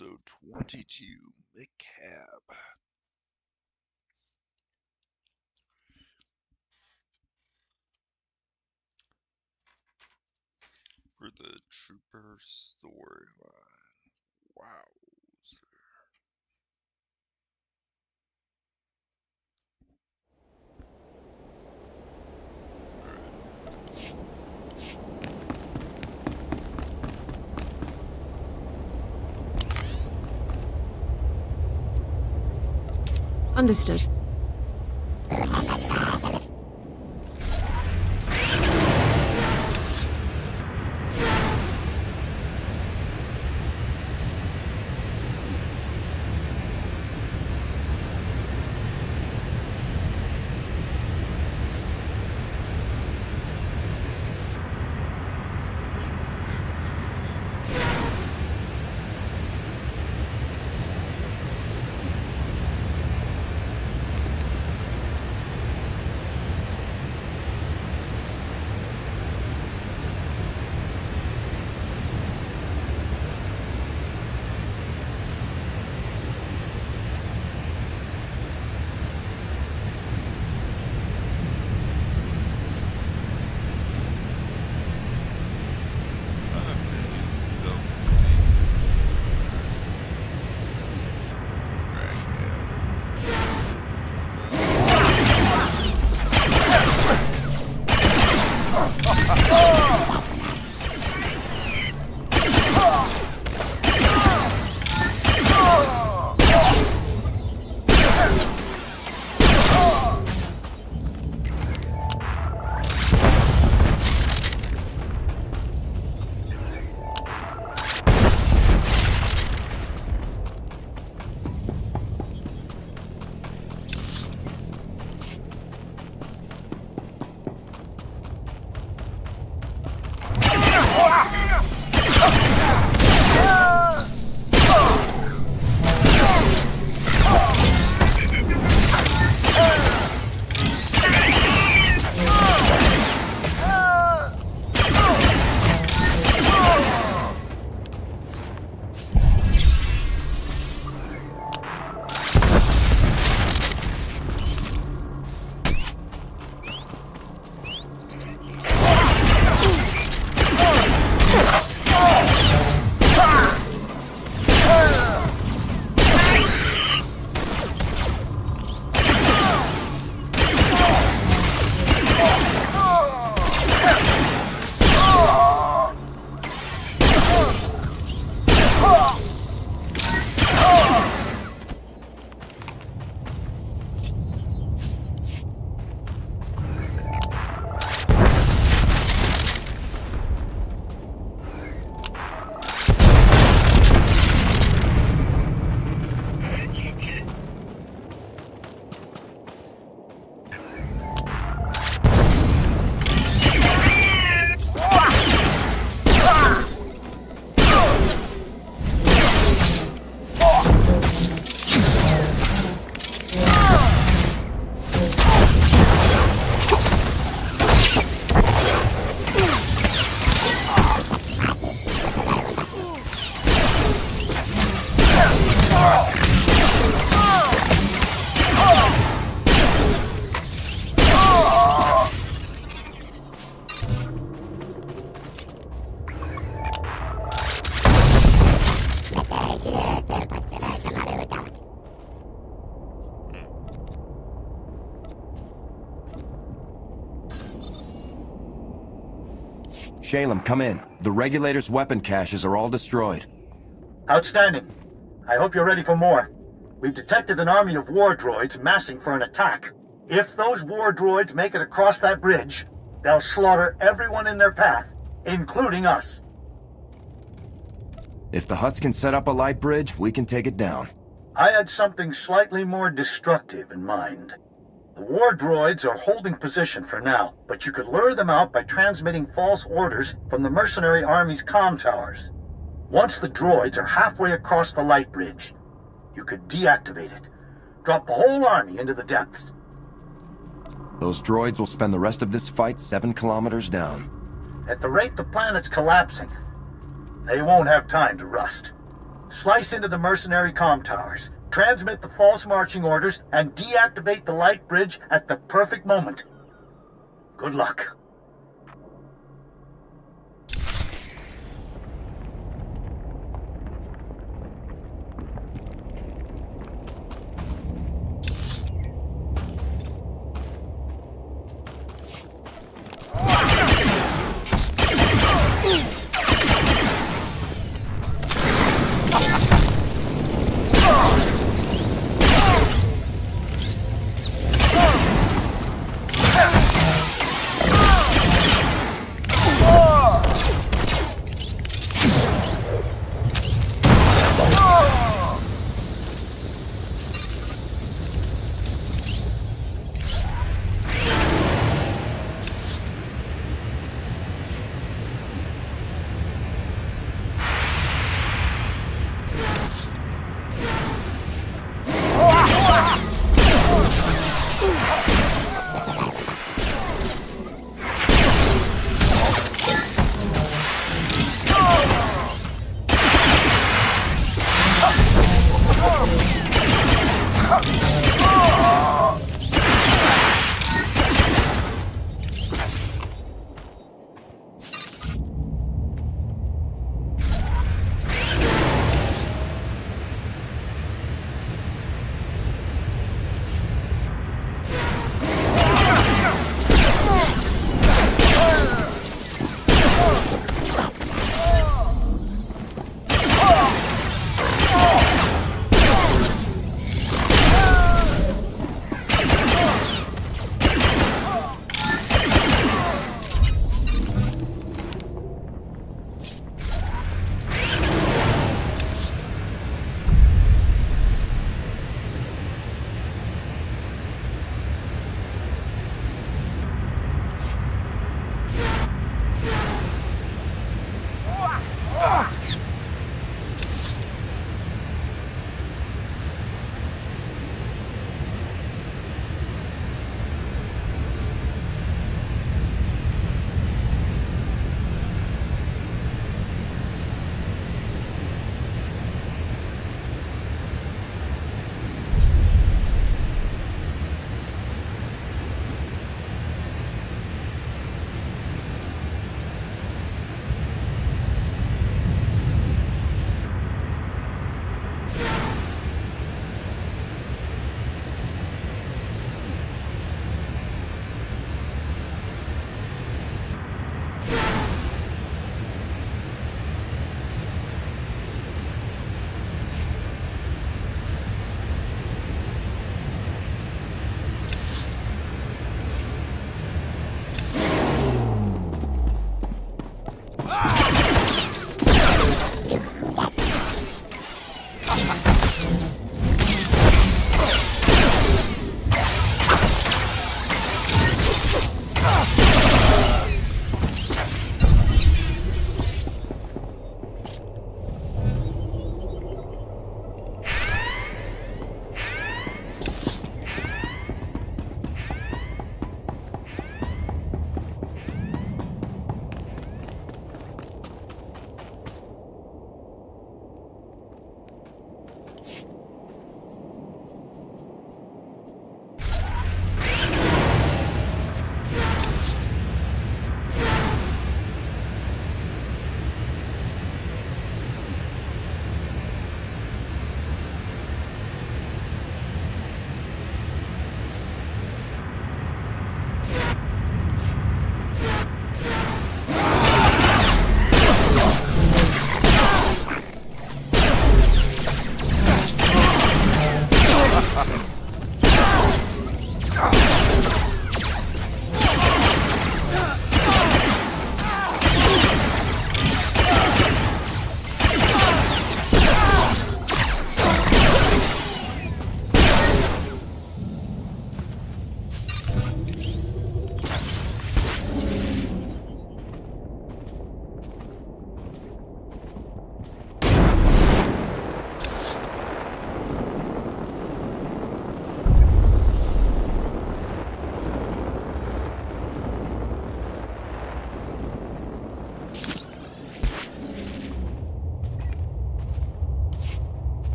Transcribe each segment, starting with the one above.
E22 Makeb. For the Trooper storyline. Wow. Understood. Shalem, come in. The Regulator's weapon caches are all destroyed. Outstanding. I hope you're ready for more. We've detected an army of war droids massing for an attack. If those war droids make it across that bridge, they'll slaughter everyone in their path, including us. If the Hutts can set up a light bridge, we can take it down. I had something slightly more destructive in mind. The war droids are holding position for now, but you could lure them out by transmitting false orders from the mercenary army's comm towers. Once the droids are halfway across the light bridge, you could deactivate it. Drop the whole army into the depths. Those droids will spend the rest of this fight 7 kilometers down. At the rate the planet's collapsing, they won't have time to rust. Slice into the mercenary comm towers, transmit the false marching orders, and deactivate the light bridge at the perfect moment. Good luck.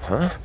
Huh?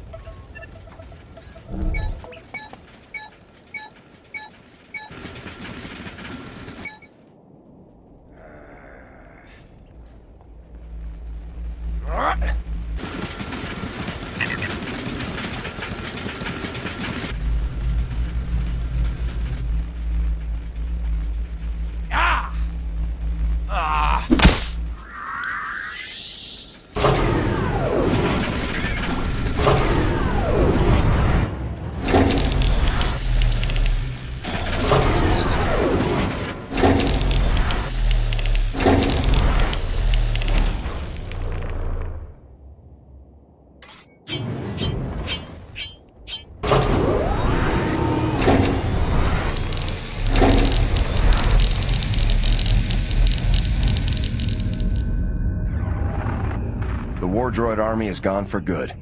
The war droid army is gone for good.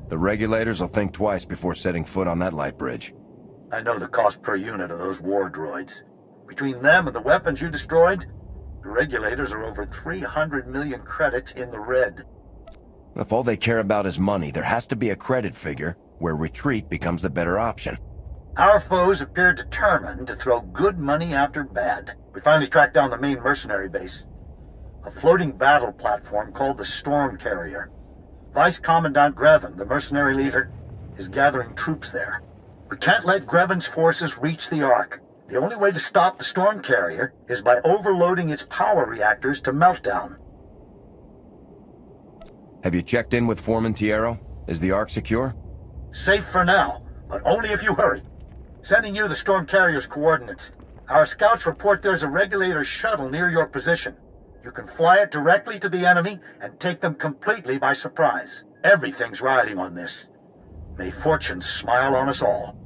The regulators will think twice before setting foot on that light bridge. I know the cost per unit of those war droids. Between them and the weapons you destroyed, the regulators are over 300 million credits in the red. If all they care about is money, there has to be a credit figure where retreat becomes the better option. Our foes appear determined to throw good money after bad. We finally tracked down the main mercenary base. A floating battle platform called the Storm Carrier. Vice Commandant Grevin, the mercenary leader, is gathering troops there. We can't let Grevin's forces reach the Ark. The only way to stop the Storm Carrier is by overloading its power reactors to meltdown. Have you checked in with Foreman Tiero? Is the Ark secure? Safe for now, but only if you hurry. Sending you the Storm Carrier's coordinates. Our scouts report there's a regulator shuttle near your position. You can fly it directly to the enemy and take them completely by surprise. Everything's riding on this. May fortune smile on us all.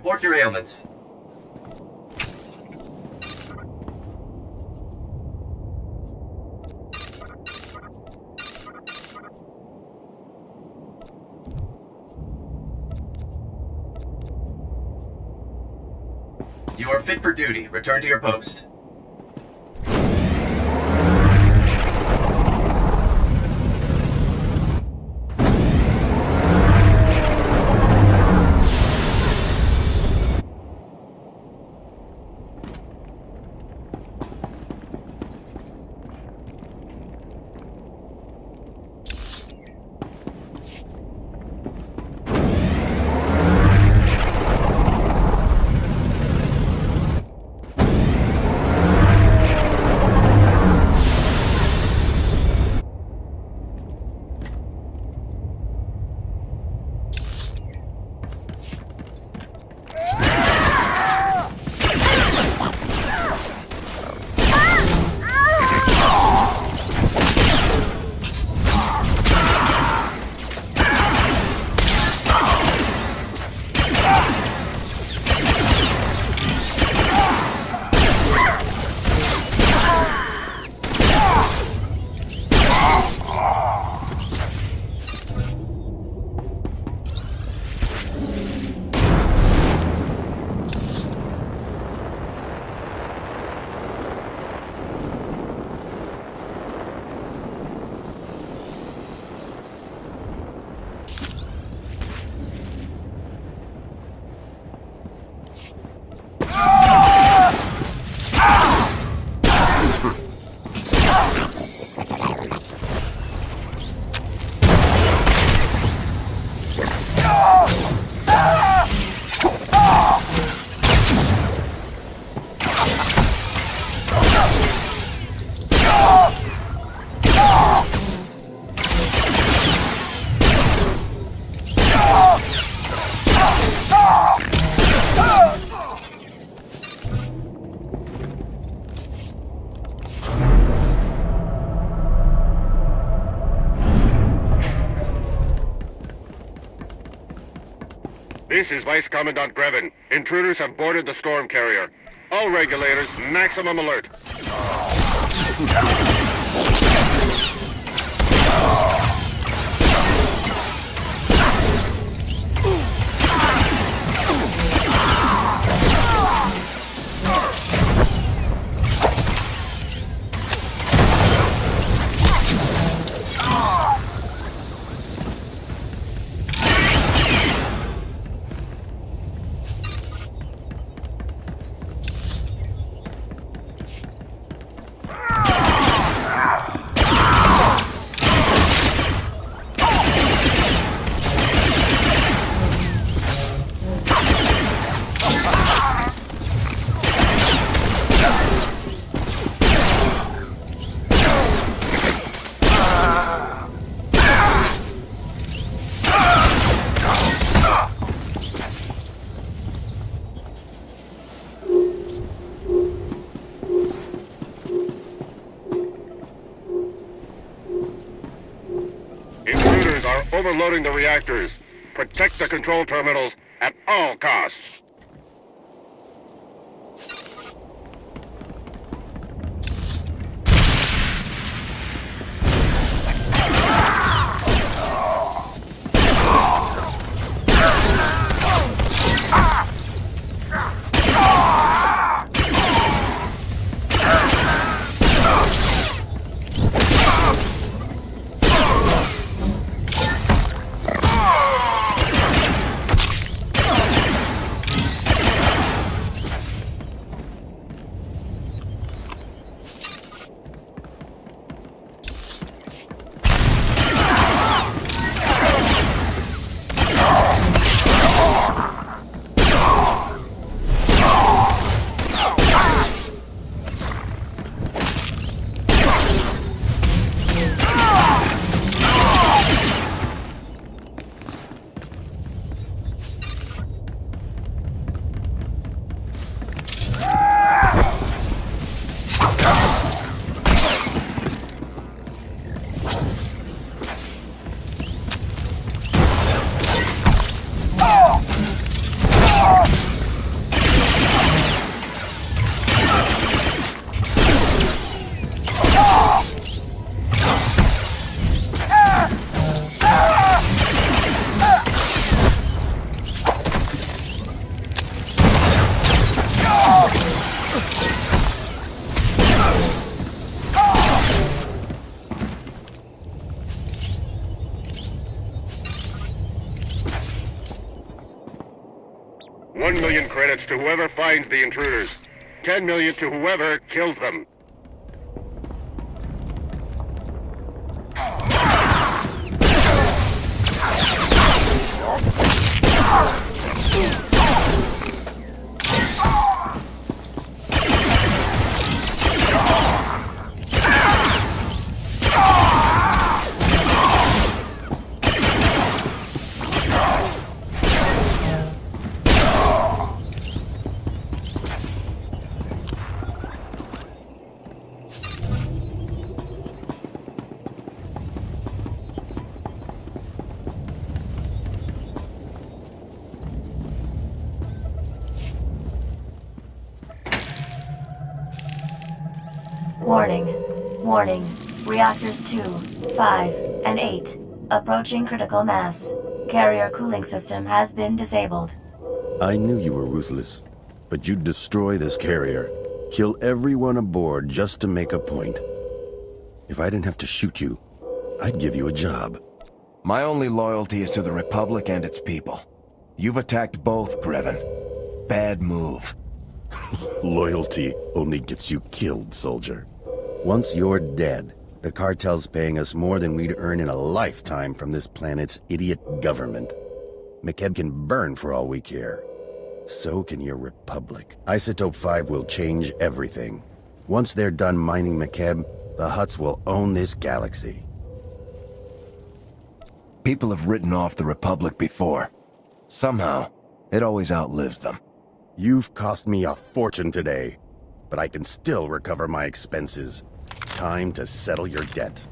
Report your ailments. You are fit for duty. Return to your post. This is Vice Commandant Grevin. Intruders have boarded the storm carrier. All regulators, maximum alert. Intruders are overloading the reactors. Protect the control terminals at all costs. $1 million credits to whoever finds the intruders. 10 million to whoever kills them. Warning. Warning. Reactors 2, 5, and 8. Approaching critical mass. Carrier cooling system has been disabled. I knew you were ruthless, but you'd destroy this carrier. Kill everyone aboard just to make a point. If I didn't have to shoot you, I'd give you a job. My only loyalty is to the Republic and its people. You've attacked both, Grevin. Bad move. Loyalty only gets you killed, soldier. Once you're dead, the cartel's paying us more than we'd earn in a lifetime from this planet's idiot government. Makeb can burn for all we care. So can your Republic. Isotope 5 will change everything. Once they're done mining Makeb, the Hutts will own this galaxy. People have written off the Republic before. Somehow, it always outlives them. You've cost me a fortune today, but I can still recover my expenses. Time to settle your debt.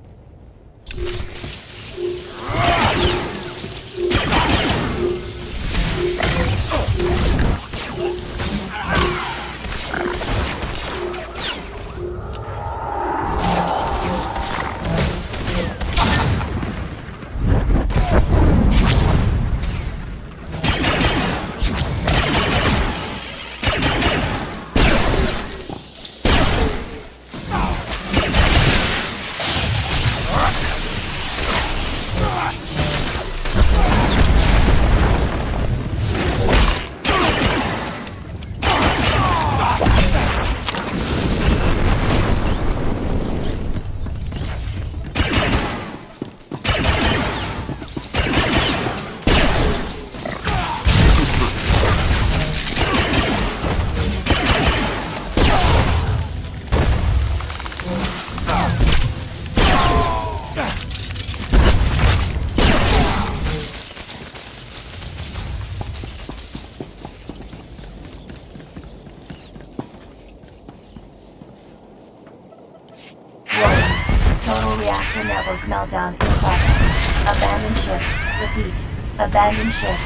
Total reactor network meltdown in progress. Abandon ship. Repeat. Abandon ship.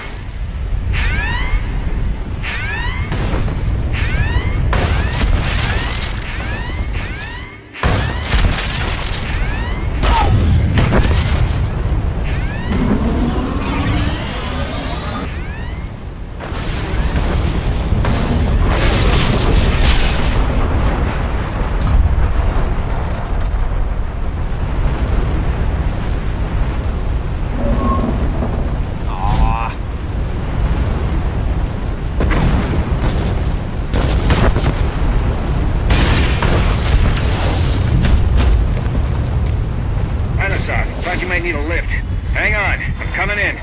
Thought you might need a lift. Hang on, I'm coming in.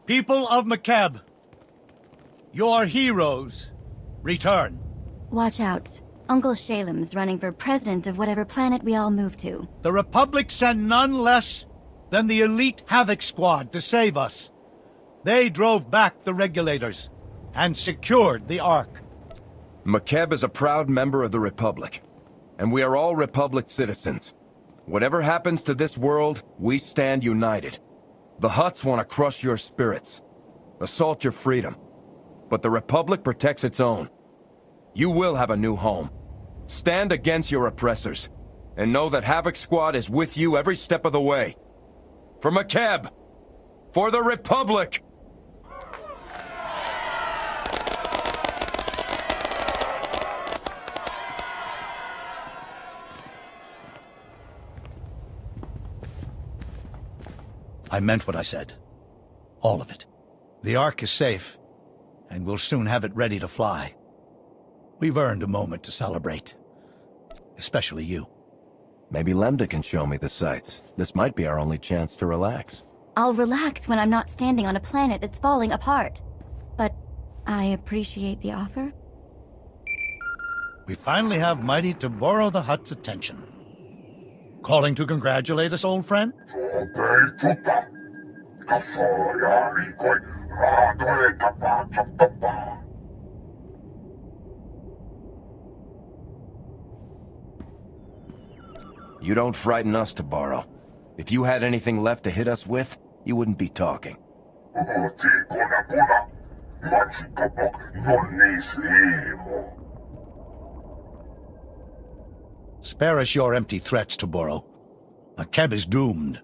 People of Makeb, your heroes return. Watch out. Uncle Shalem's running for president of whatever planet we all move to. The Republic sent none less than the elite Havoc Squad to save us. They drove back the regulators and secured the Ark. Makeb is a proud member of the Republic, and we are all Republic citizens. Whatever happens to this world, we stand united. The Hutts want to crush your spirits, assault your freedom, but the Republic protects its own. You will have a new home. Stand against your oppressors, and know that Havoc Squad is with you every step of the way. For Makeb! For the Republic! I meant what I said. All of it. The Ark is safe, and we'll soon have it ready to fly. We've earned a moment to celebrate. Especially you. Maybe Lambda can show me the sights. This might be our only chance to relax. I'll relax when I'm not standing on a planet that's falling apart. But I appreciate the offer. We finally have Mighty to borrow the Hutt's attention. Calling to congratulate us, old friend? You don't frighten us to borrow. If you had anything left to hit us with, you wouldn't be talking. Spare us your empty threats, Toboro. Makeb is doomed,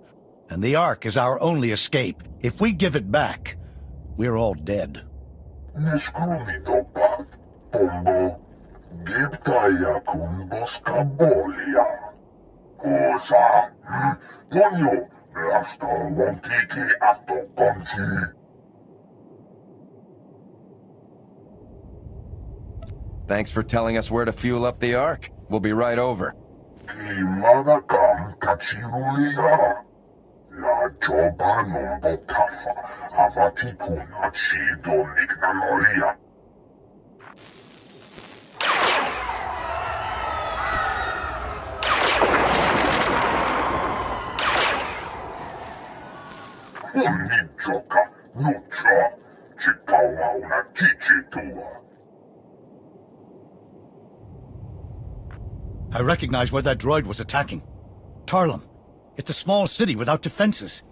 and the Ark is our only escape. If we give it back, we're all dead. Thanks for telling us where to fuel up the Ark. We'll be right over. I recognize where that droid was attacking. Tarlem. It's a small city without defenses.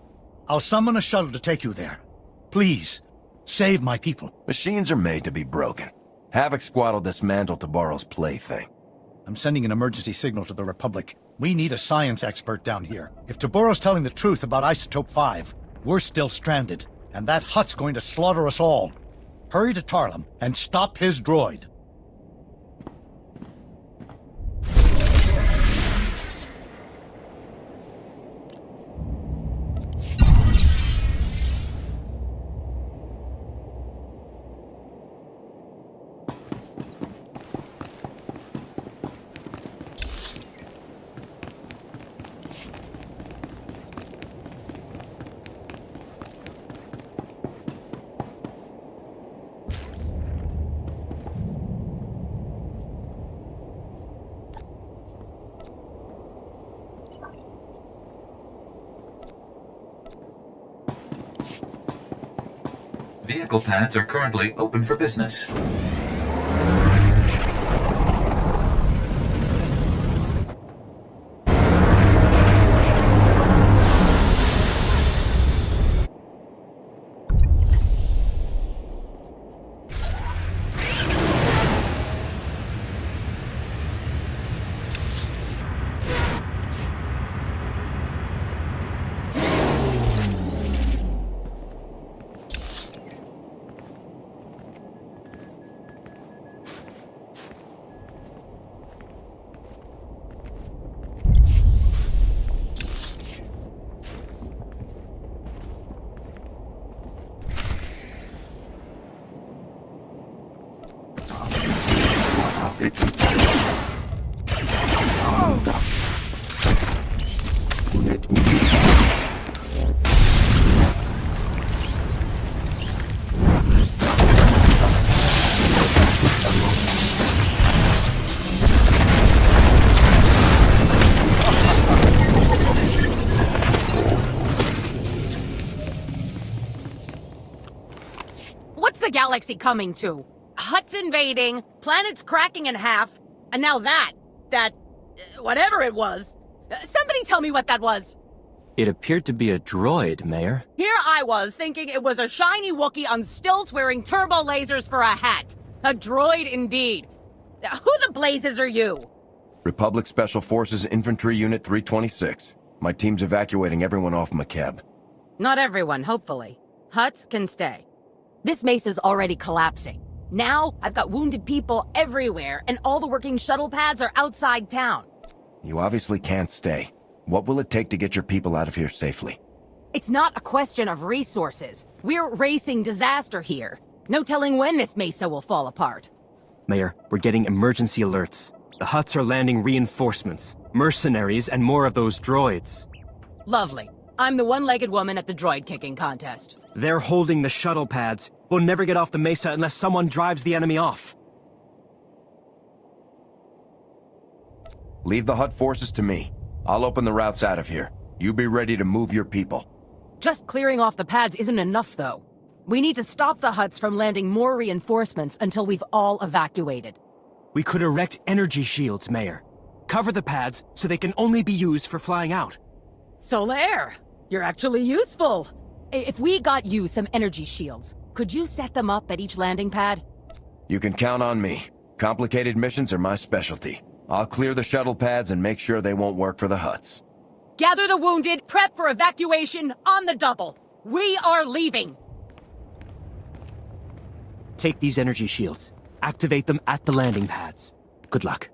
I'll summon a shuttle to take you there. Please, save my people. Machines are made to be broken. Havoc Squad will dismantle Tabaro's plaything. I'm sending an emergency signal to the Republic. We need a science expert down here. If Tabaro's telling the truth about Isotope 5, we're still stranded, and that Hutt's going to slaughter us all. Hurry to Tarlem and stop his droid. Vehicle pads are currently open for business. What's the galaxy coming to? Hutts invading, planets cracking in half, and now whatever it was. Somebody tell me what that was. It appeared to be a droid, Mayor. Here I was, thinking it was a shiny Wookiee on stilts wearing turbo lasers for a hat. A droid indeed. Who the blazes are you? Republic Special Forces Infantry Unit 326. My team's evacuating everyone off Makeb. Not everyone, hopefully. Hutts can stay. This mesa's already collapsing. Now, I've got wounded people everywhere, and all the working shuttle pads are outside town. You obviously can't stay. What will it take to get your people out of here safely? It's not a question of resources. We're racing disaster here. No telling when this mesa will fall apart. Mayor, we're getting emergency alerts. The Hutts are landing reinforcements, mercenaries, and more of those droids. Lovely. I'm the one-legged woman at the droid kicking contest. They're holding the shuttle pads. We'll never get off the mesa unless someone drives the enemy off. Leave the Hutt forces to me. I'll open the routes out of here. You be ready to move your people. Just clearing off the pads isn't enough, though. We need to stop the Hutts from landing more reinforcements until we've all evacuated. We could erect energy shields, Mayor. Cover the pads so they can only be used for flying out. Solaire, you're actually useful. If we got you some energy shields, could you set them up at each landing pad? You can count on me. Complicated missions are my specialty. I'll clear the shuttle pads and make sure they won't work for the Hutts. Gather the wounded, prep for evacuation on the double. We are leaving. Take these energy shields. Activate them at the landing pads. Good luck.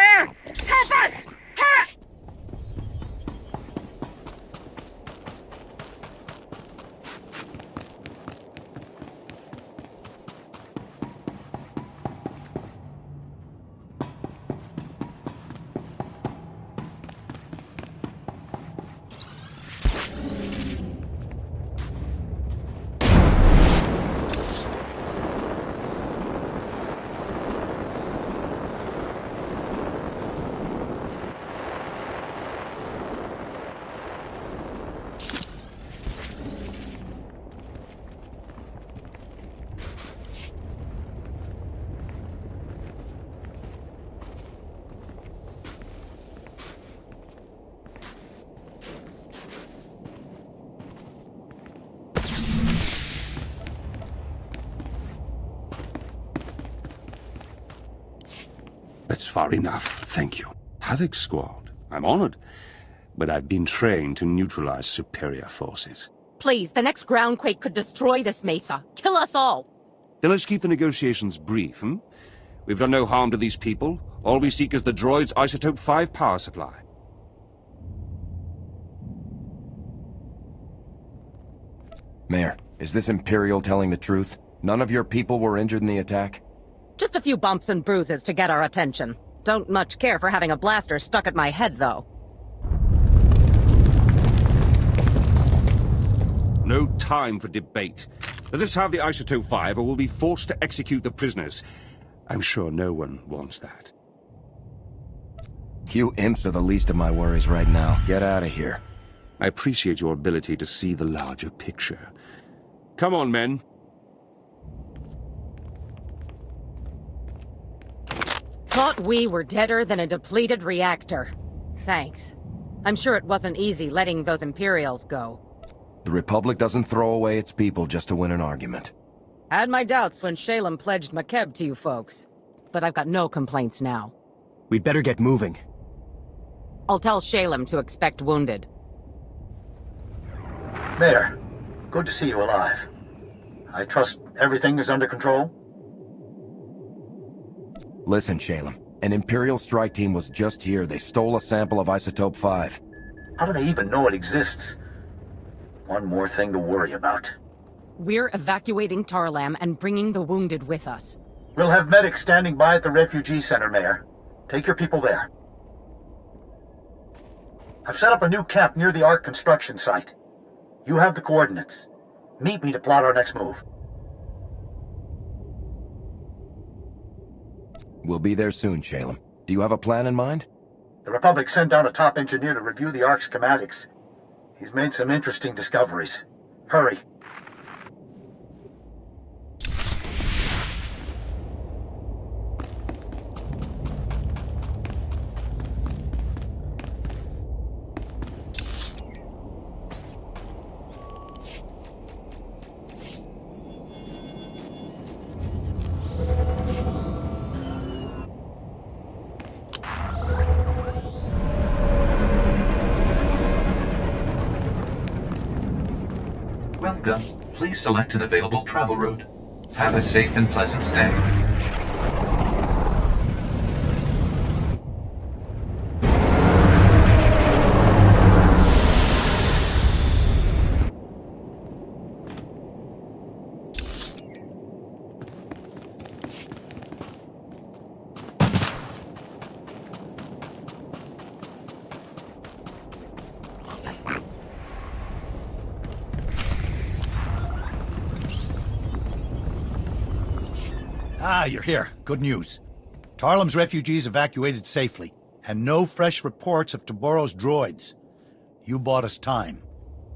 Mayor! Help us! Hurry! That's far enough, thank you. Havoc Squad, I'm honored. But I've been trained to neutralize superior forces. Please, the next groundquake could destroy this mesa. Kill us all. Then let's keep the negotiations brief, hmm? We've done no harm to these people. All we seek is the droid's Isotope 5 power supply. Mayor, is this Imperial telling the truth? None of your people were injured in the attack? Just a few bumps and bruises to get our attention. Don't much care for having a blaster stuck at my head, though. No time for debate. Let us have the Isotope 5 or we'll be forced to execute the prisoners. I'm sure no one wants that. You imps are the least of my worries right now. Get out of here. I appreciate your ability to see the larger picture. Come on, men. Thought we were deader than a depleted reactor. Thanks. I'm sure it wasn't easy letting those Imperials go. The Republic doesn't throw away its people just to win an argument. Had my doubts when Shalem pledged Makeb to you folks. But I've got no complaints now. We'd better get moving. I'll tell Shalem to expect wounded. Mayor, good to see you alive. I trust everything is under control? Listen, Shalem. An Imperial strike team was just here. They stole a sample of Isotope 5. How do they even know it exists? One more thing to worry about. We're evacuating Tarlam and bringing the wounded with us. We'll have medics standing by at the refugee center, Mayor. Take your people there. I've set up a new camp near the Ark construction site. You have the coordinates. Meet me to plot our next move. We'll be there soon, Shalem. Do you have a plan in mind? The Republic sent down a top engineer to review the Ark's schematics. He's made some interesting discoveries. Hurry. Welcome. Please select an available travel route. Have a safe and pleasant stay. Ah, you're here. Good news. Tarlem's refugees evacuated safely, and no fresh reports of Taboro's droids. You bought us time,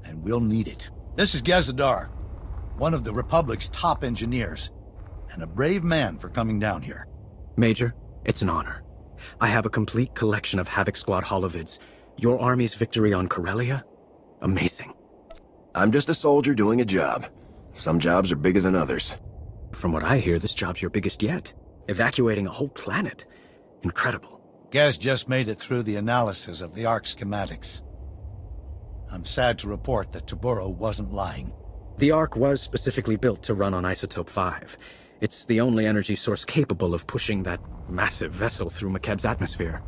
and we'll need it. This is Gazadar, one of the Republic's top engineers, and a brave man for coming down here. Major, it's an honor. I have a complete collection of Havoc Squad holovids. Your army's victory on Corellia? Amazing. I'm just a soldier doing a job. Some jobs are bigger than others. From what I hear, this job's your biggest yet. Evacuating a whole planet. Incredible. Gaz just made it through the analysis of the Ark schematics. I'm sad to report that Taboro wasn't lying. The Ark was specifically built to run on Isotope 5. It's the only energy source capable of pushing that massive vessel through Makeb's atmosphere.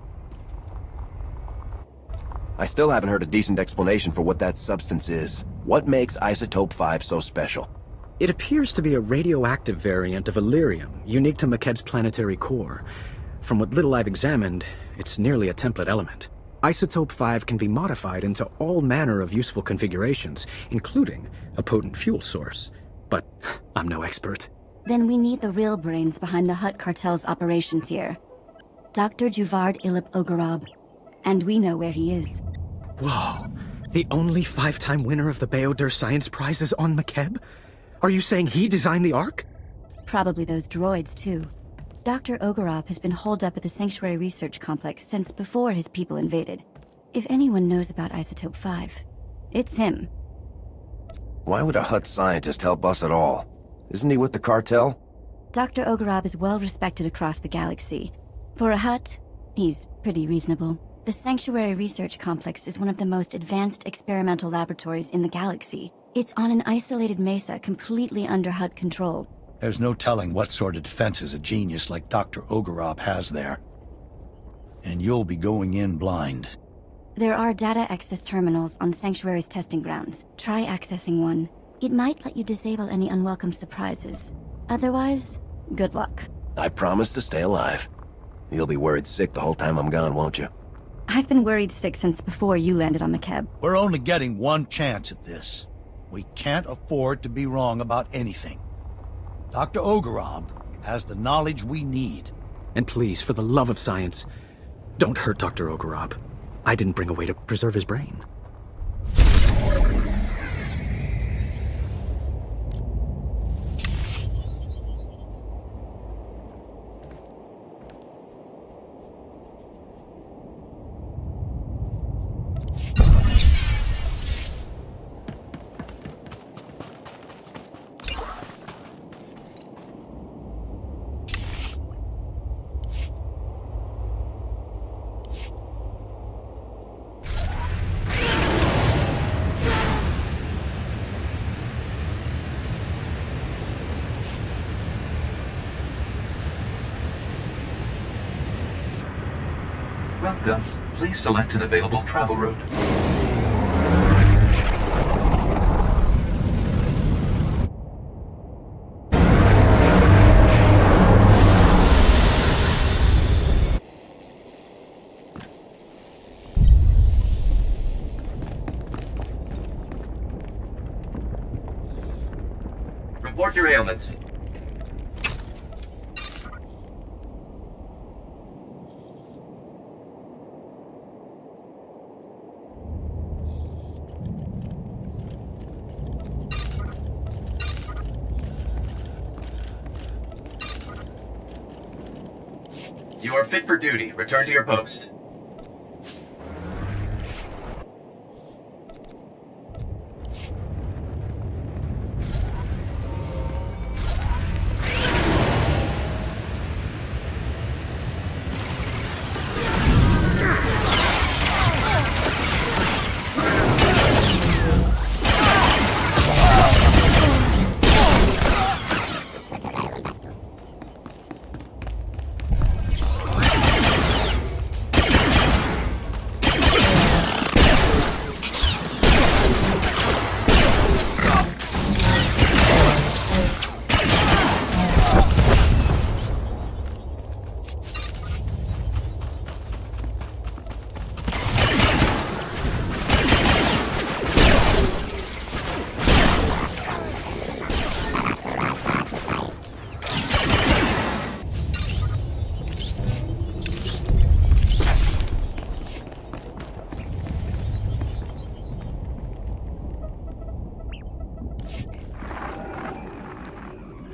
I still haven't heard a decent explanation for what that substance is. What makes Isotope 5 so special? It appears to be a radioactive variant of Illyrium, unique to Makeb's planetary core. From what little I've examined, it's nearly a template element. Isotope 5 can be modified into all manner of useful configurations, including a potent fuel source. But I'm no expert. Then we need the real brains behind the Hutt cartel's operations here. Dr. Juvard Ilip Ogorob. And we know where he is. Whoa. The only 5-time winner of the Beodur Science Prize is on Makeb? Are you saying he designed the Ark? Probably those droids, too. Dr. Ogorob has been holed up at the Sanctuary Research Complex since before his people invaded. If anyone knows about Isotope 5, it's him. Why would a Hutt scientist help us at all? Isn't he with the cartel? Dr. Ogorob is well respected across the galaxy. For a Hutt, he's pretty reasonable. The Sanctuary Research Complex is one of the most advanced experimental laboratories in the galaxy. It's on an isolated mesa completely under Hutt control. There's no telling what sort of defenses a genius like Dr. Ogorob has there. And you'll be going in blind. There are data access terminals on Sanctuary's testing grounds. Try accessing one. It might let you disable any unwelcome surprises. Otherwise, good luck. I promise to stay alive. You'll be worried sick the whole time I'm gone, won't you? I've been worried sick since before you landed on Makeb. We're only getting one chance at this. We can't afford to be wrong about anything. Dr. Ogorob has the knowledge we need. And please, for the love of science, don't hurt Dr. Ogorob. I didn't bring a way to preserve his brain. Welcome. Please select an available travel route. Report your ailments. You are fit for duty. Return to your post.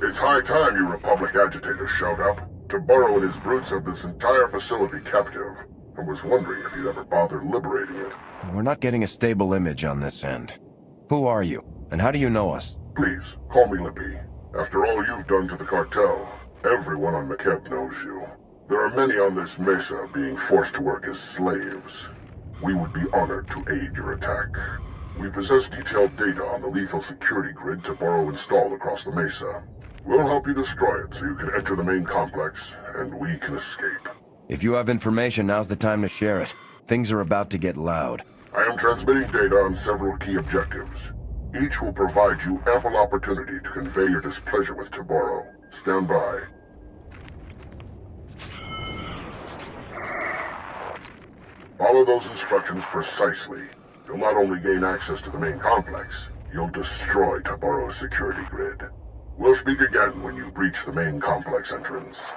It's high time you Republic agitators showed up. Taburo and his brutes have this entire facility captive. I was wondering if you'd ever bother liberating it. We're not getting a stable image on this end. Who are you, and how do you know us? Please, call me Lippy. After all you've done to the cartel, everyone on Makeb knows you. There are many on this mesa being forced to work as slaves. We would be honored to aid your attack. We possess detailed data on the lethal security grid Tabaro installed across the mesa. We'll help you destroy it so you can enter the main complex, and we can escape. If you have information, now's the time to share it. Things are about to get loud. I am transmitting data on several key objectives. Each will provide you ample opportunity to convey your displeasure with Tabaro. Stand by. Follow those instructions precisely. You'll not only gain access to the main complex, you'll destroy Tabaro's security grid. We'll speak again when you breach the main complex entrance.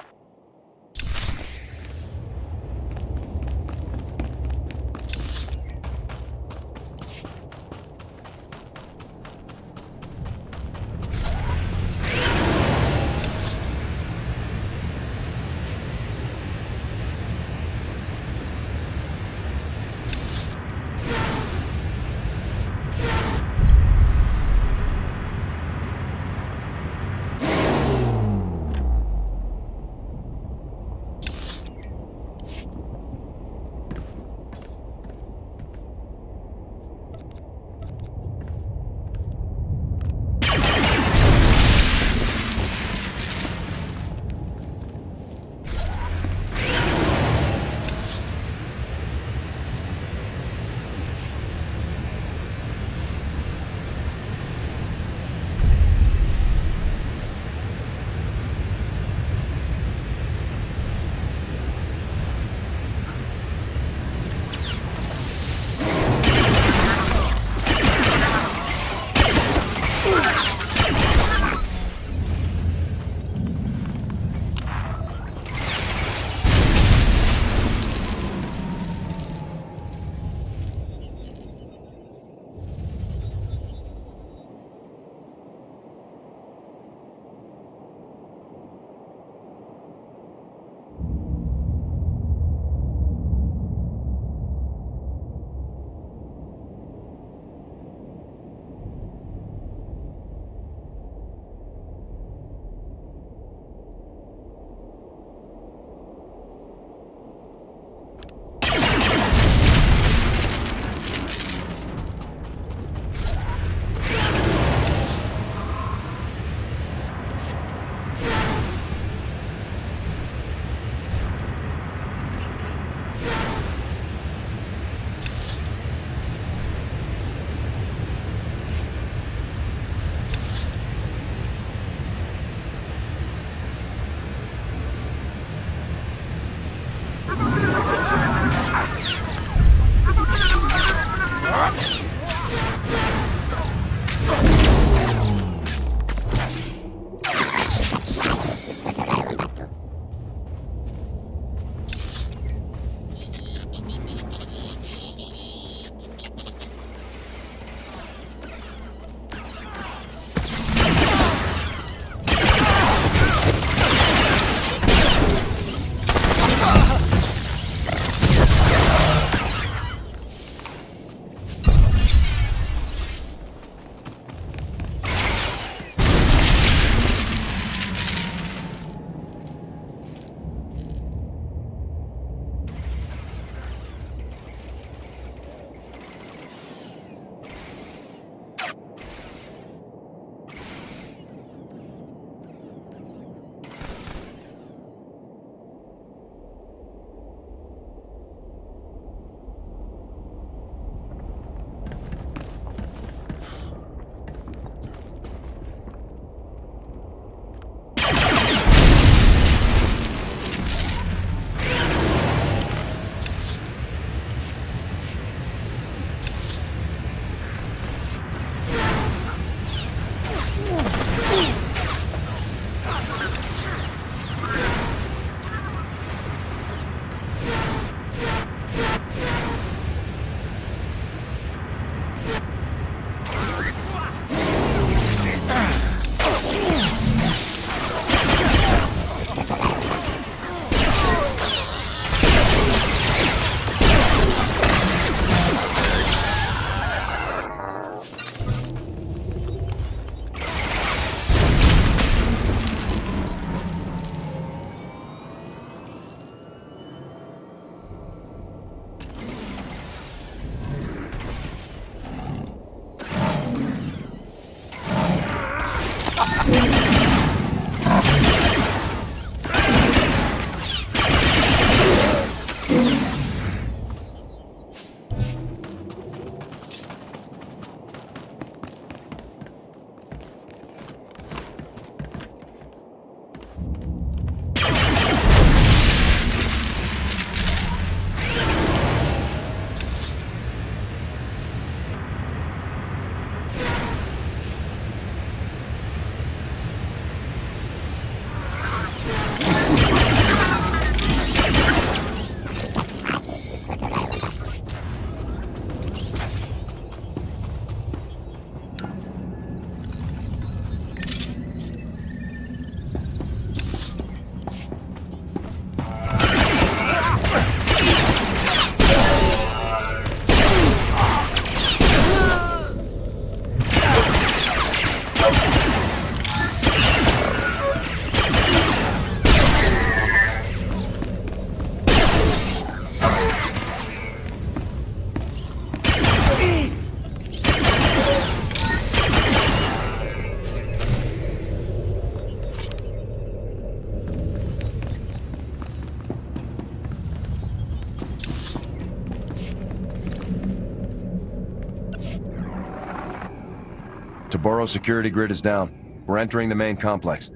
Taboro security grid is down. We're entering the main complex.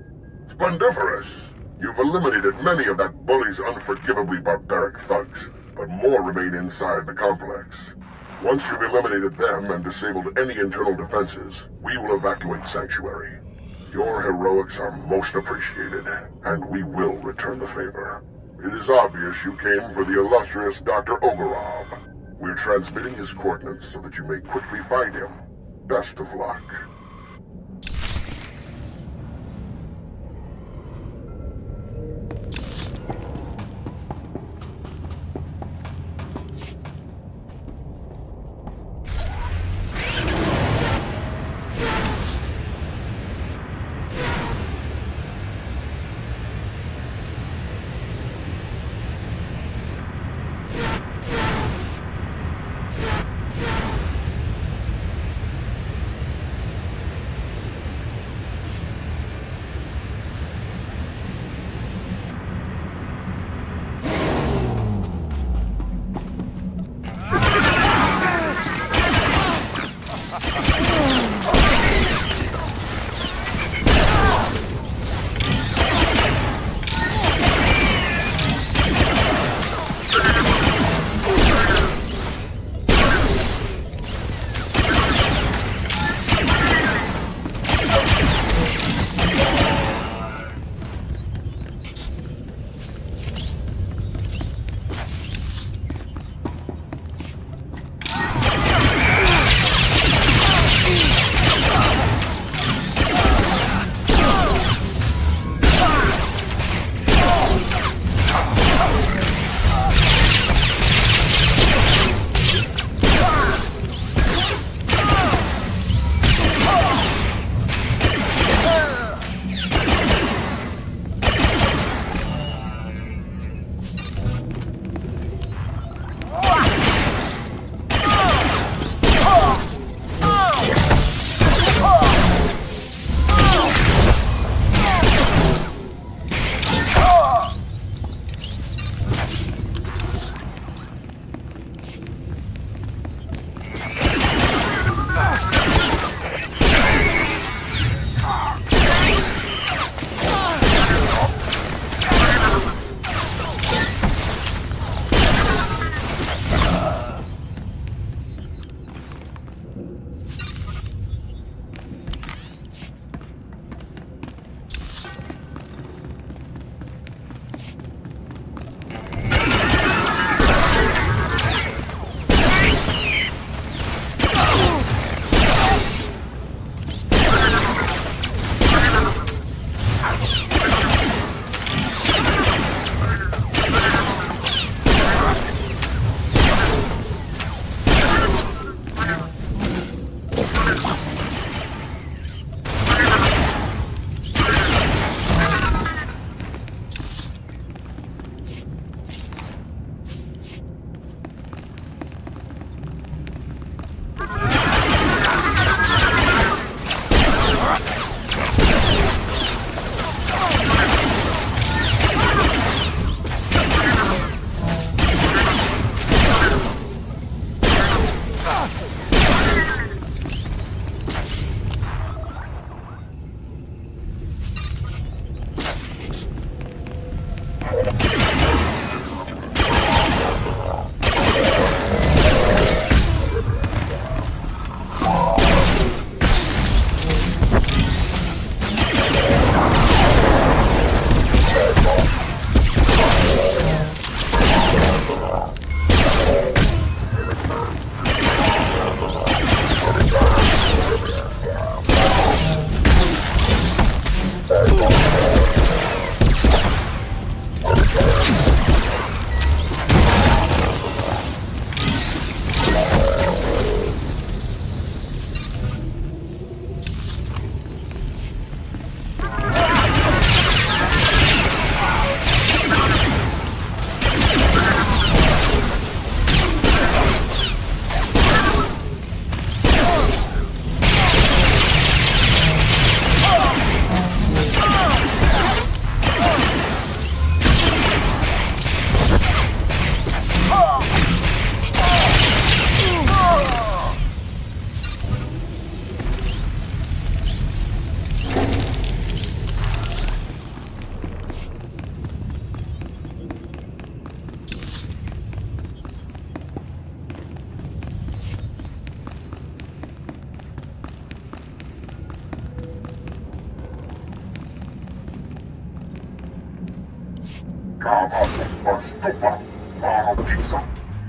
Splendiferous! You've eliminated many of that bully's unforgivably barbaric thugs, but more remain inside the complex. Once you've eliminated them and disabled any internal defenses, we will evacuate Sanctuary. Your heroics are most appreciated, and we will return the favor. It is obvious you came for the illustrious Dr. Ogorov. We're transmitting his coordinates so that you may quickly find him. Best of luck.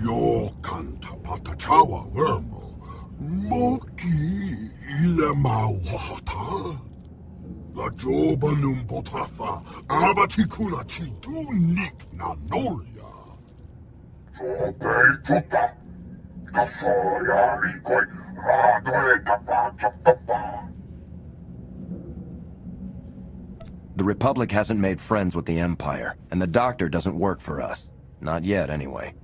Yokanta patachawa vermo. Moki ilema wata. La joba num potafa. Abatikuna chitu nik na nolia. Sobe chuta. Kasoya likoi. Radoe tapa chapapa. The Republic hasn't made friends with the Empire, and the Doctor doesn't work for us. Not yet, anyway.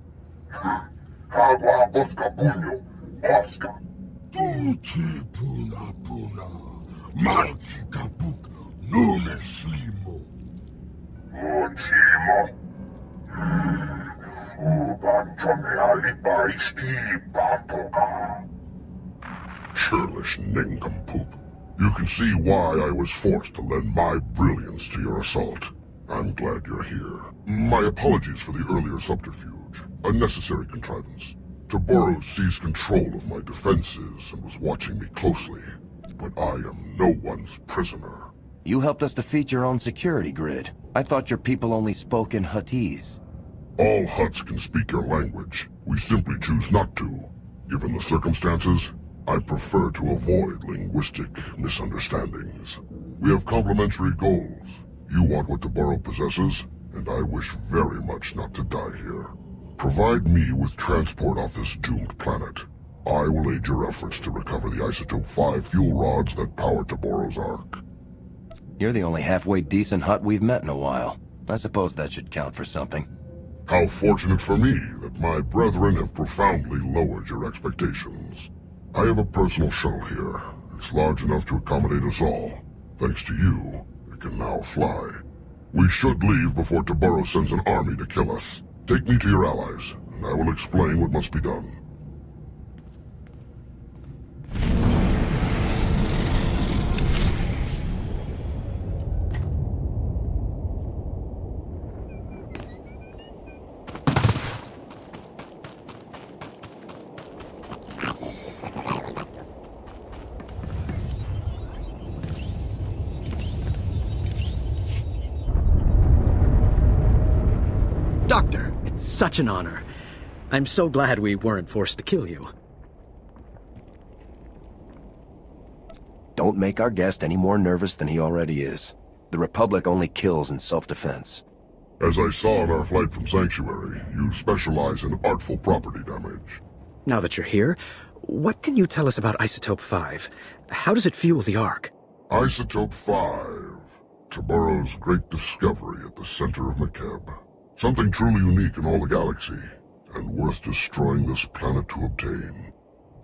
Agua busca puño. Oscar. Tuti puna puna. Manchi kapuk. Nume slimo. Uchimo. Ubanchome alipa isti patoka. Churlish nincompoop. You can see why I was forced to lend my brilliance to your assault. I'm glad you're here. My apologies for the earlier subterfuge. A necessary contrivance. Taboro seized control of my defenses and was watching me closely. But I am no one's prisoner. You helped us defeat your own security grid. I thought your people only spoke in Huttese. All Hutts can speak your language. We simply choose not to. Given the circumstances, I prefer to avoid linguistic misunderstandings. We have complementary goals. You want what Taboro possesses, and I wish very much not to die here. Provide me with transport off this doomed planet. I will aid your efforts to recover the Isotope 5 fuel rods that power Taboro's Ark. You're the only halfway decent Hutt we've met in a while. I suppose that should count for something. How fortunate for me that my brethren have profoundly lowered your expectations. I have a personal shuttle here. It's large enough to accommodate us all. Thanks to you, it can now fly. We should leave before Taboro sends an army to kill us. Take me to your allies, and I will explain what must be done. Doctor, it's such an honor. I'm so glad we weren't forced to kill you. Don't make our guest any more nervous than he already is. The Republic only kills in self-defense. As I saw on our flight from Sanctuary, you specialize in artful property damage. Now that you're here, what can you tell us about Isotope 5? How does it fuel the Ark? Isotope 5. Taboro's great discovery at the center of Makeb. Something truly unique in all the galaxy, and worth destroying this planet to obtain.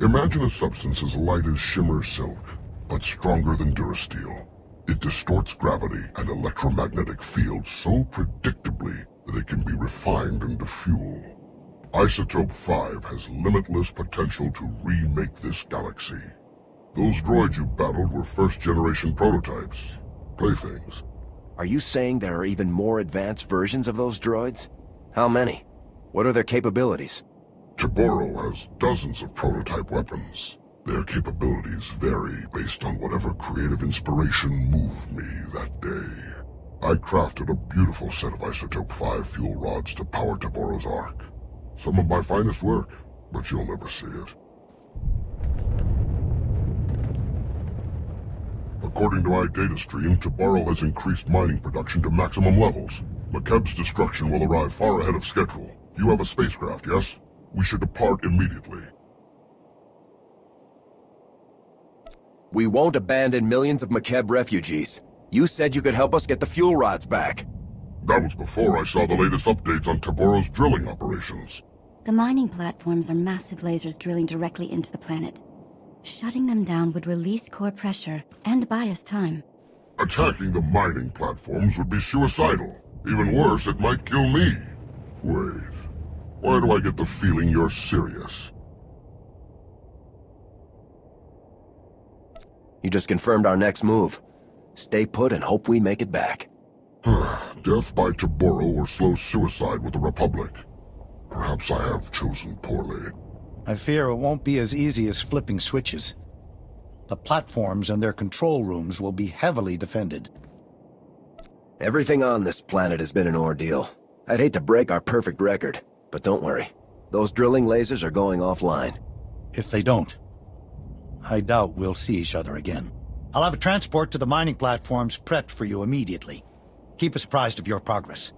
Imagine a substance as light as shimmer silk, but stronger than Durasteel. It distorts gravity and electromagnetic fields so predictably that it can be refined into fuel. Isotope 5 has limitless potential to remake this galaxy. Those droids you battled were first-generation prototypes, playthings. Are you saying there are even more advanced versions of those droids? How many? What are their capabilities? Taboro has dozens of prototype weapons. Their capabilities vary based on whatever creative inspiration moved me that day. I crafted a beautiful set of Isotope 5 fuel rods to power Taboro's Ark. Some of my finest work, but you'll never see it. According to my data stream, Taboro has increased mining production to maximum levels. Makeb's destruction will arrive far ahead of schedule. You have a spacecraft, yes? We should depart immediately. We won't abandon millions of Makeb refugees. You said you could help us get the fuel rods back. That was before I saw the latest updates on Taboro's drilling operations. The mining platforms are massive lasers drilling directly into the planet. Shutting them down would release core pressure and buy us time. Attacking the mining platforms would be suicidal. Even worse, it might kill me. Wait, why do I get the feeling you're serious? You just confirmed our next move. Stay put and hope we make it back. Death by Taboro or slow suicide with the Republic. Perhaps I have chosen poorly. I fear it won't be as easy as flipping switches. The platforms and their control rooms will be heavily defended. Everything on this planet has been an ordeal, I'd hate to break our perfect record, but don't worry. Those drilling lasers are going offline. If they don't, I doubt we'll see each other again. I'll have a transport to the mining platforms prepped for you immediately. Keep us apprised of your progress.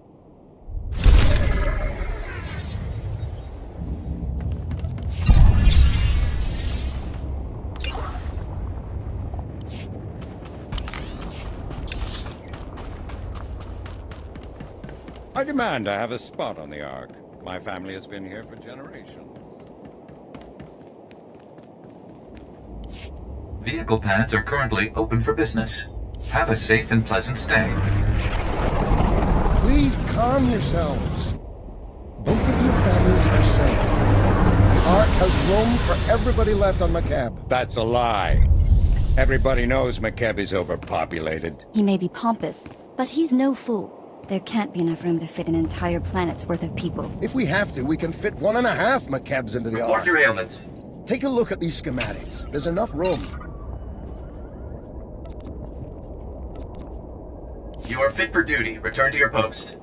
I demand I have a spot on the Ark. My family has been here for generations. Vehicle paths are currently open for business. Have a safe and pleasant stay. Please calm yourselves. Both of your families are safe. The Ark has room for everybody left on Makeb. That's a lie. Everybody knows Makeb is overpopulated. He may be pompous, but he's no fool. There can't be enough room to fit an entire planet's worth of people. If we have to, we can fit 1.5 Makebs into the Ark. Report your ailments. Take a look at these schematics. There's enough room. You are fit for duty. Return to your post.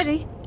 ready.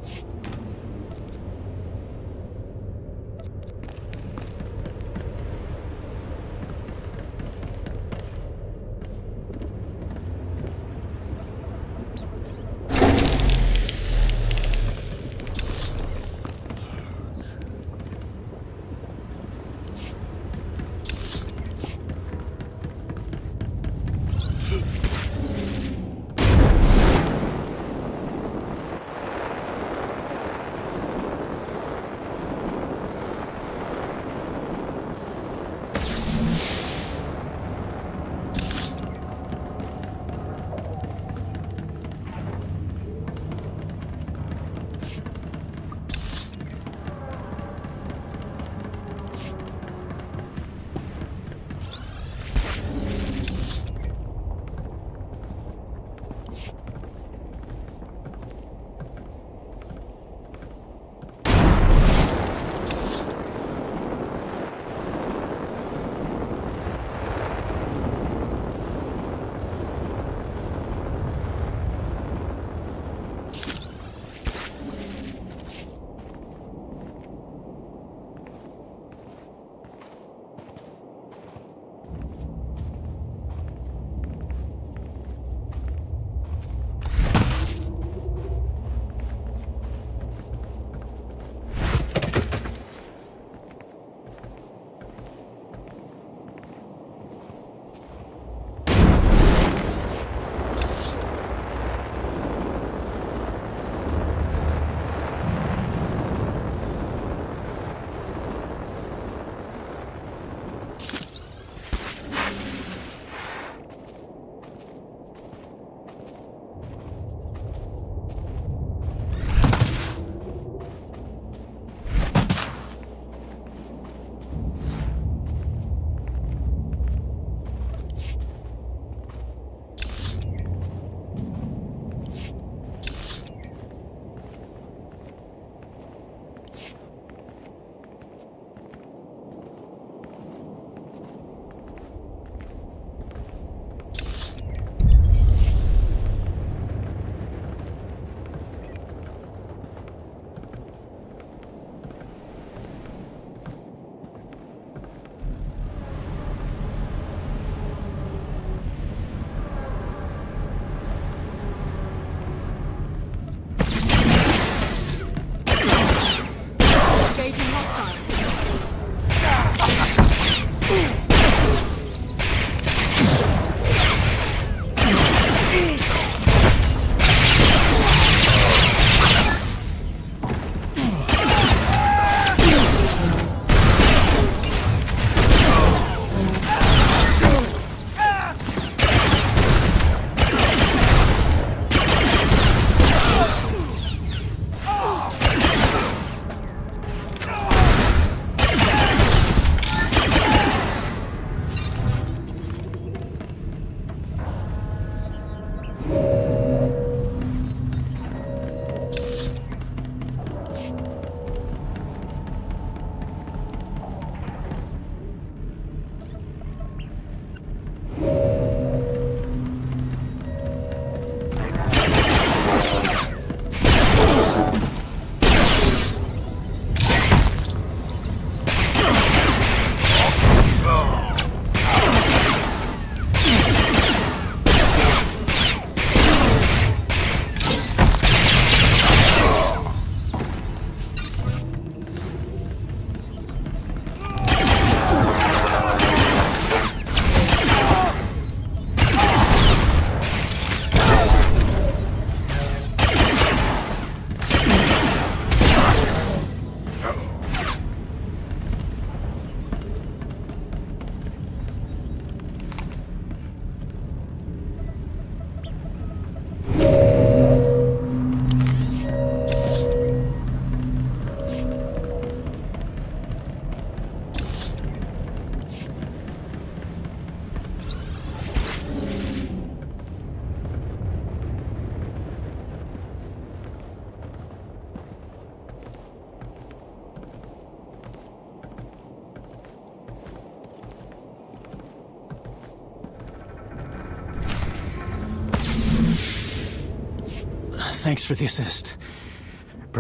Thanks for the assist.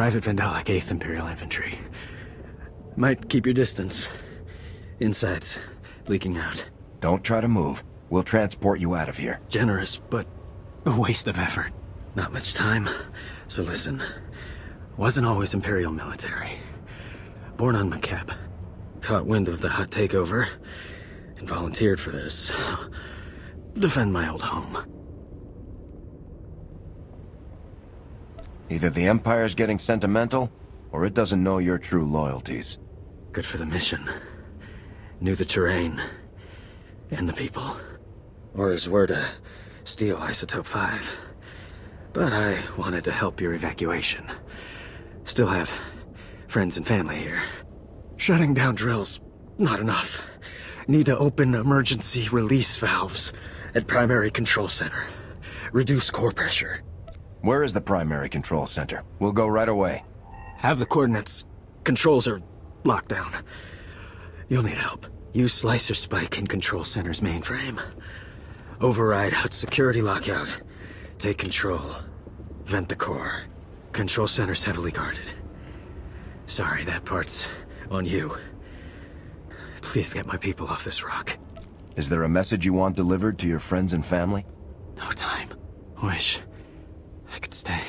Private Vandalic 8th Imperial Infantry. Might keep your distance. Insides leaking out. Don't try to move. We'll transport you out of here. Generous, but a waste of effort. Not much time, so listen. Wasn't always Imperial military. Born on Makeb. Caught wind of the Hutt takeover, and volunteered for this. Defend my old home. Either the Empire's getting sentimental, or it doesn't know your true loyalties. Good for the mission. Knew the terrain. And the people. Orders were to steal Isotope 5. But I wanted to help your evacuation. Still have friends and family here. Shutting down drills, not enough. Need to open emergency release valves at Primary Control Center. Reduce core pressure. Where is the Primary Control Center? We'll go right away. Have the coordinates. Controls are locked down. You'll need help. Use Slicer Spike in Control Center's mainframe. Override Hutt security lockout. Take control. Vent the core. Control Center's heavily guarded. Sorry, that part's on you. Please get my people off this rock. Is there a message you want delivered to your friends and family? No time. Wish I could stay.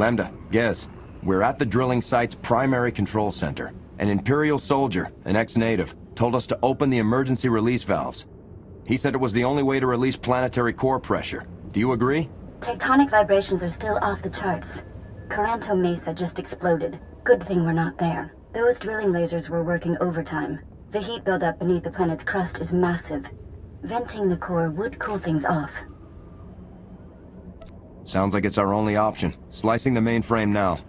Lambda, Gez, we're at the drilling site's primary control center. An Imperial soldier, an ex-native, told us to open the emergency release valves. He said it was the only way to release planetary core pressure. Do you agree? Tectonic vibrations are still off the charts. Coranto Mesa just exploded. Good thing we're not there. Those drilling lasers were working overtime. The heat buildup beneath the planet's crust is massive. Venting the core would cool things off. Sounds like it's our only option. Slicing the mainframe now.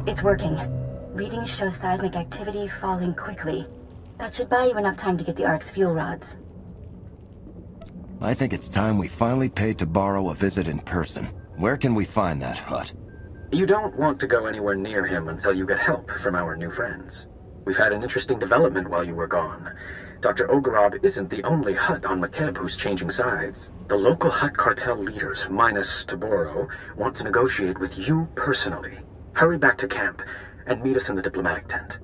It's working. Readings show seismic activity falling quickly. That should buy you enough time to get the Ark's fuel rods. I think it's time we finally paid to borrow a visit in person. Where can we find that hut? You don't want to go anywhere near him until you get help from our new friends. We've had an interesting development while you were gone. Dr. Ogarob isn't the only Hutt on Makeb who's changing sides. The local Hutt cartel leaders, minus Taboro, want to negotiate with you personally. Hurry back to camp and meet us in the diplomatic tent.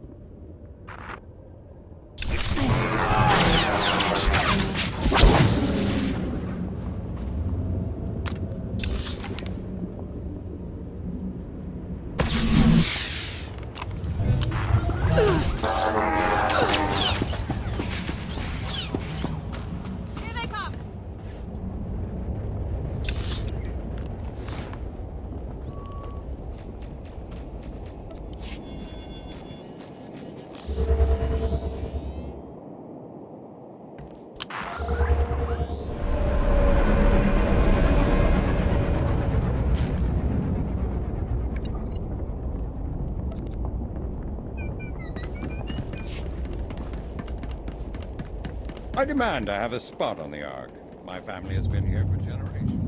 I demand I have a spot on the Ark. My family has been here for generations.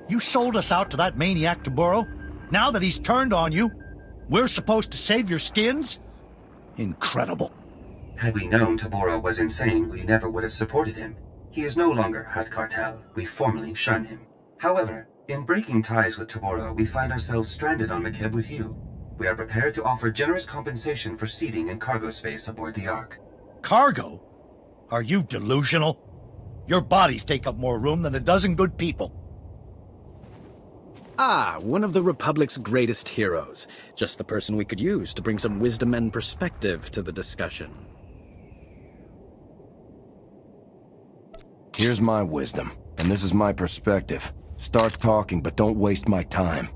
You sold us out to that maniac Taboro? Now that he's turned on you, we're supposed to save your skins? Incredible. Had we known Taboro was insane, we never would have supported him. He is no longer Hutt Cartel. We formally shun him. However, in breaking ties with Taboro, we find ourselves stranded on Makeb with you. We are prepared to offer generous compensation for seating and cargo space aboard the Ark. Cargo? Are you delusional? Your bodies take up more room than a dozen good people. Ah, one of the Republic's greatest heroes. Just the person we could use to bring some wisdom and perspective to the discussion. Here's my wisdom, and this is my perspective. Start talking, but don't waste my time.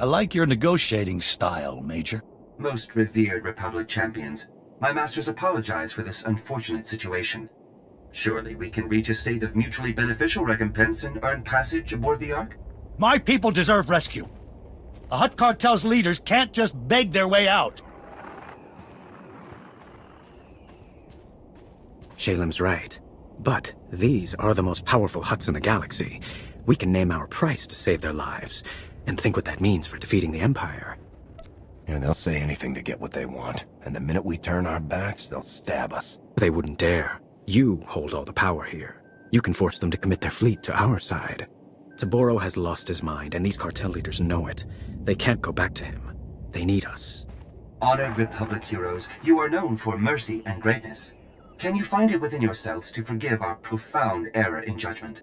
I like your negotiating style, Major. Most revered Republic champions, my masters apologize for this unfortunate situation. Surely we can reach a state of mutually beneficial recompense and earn passage aboard the Ark? My people deserve rescue. The Hutt Cartel's leaders can't just beg their way out. Shalem's right. But these are the most powerful Hutts in the galaxy. We can name our price to save their lives, and think what that means for defeating the Empire. Yeah, they'll say anything to get what they want, and the minute we turn our backs, they'll stab us. They wouldn't dare. You hold all the power here. You can force them to commit their fleet to our side. Taboro has lost his mind, and these cartel leaders know it. They can't go back to him. They need us. Honored Republic heroes, you are known for mercy and greatness. Can you find it within yourselves to forgive our profound error in judgment?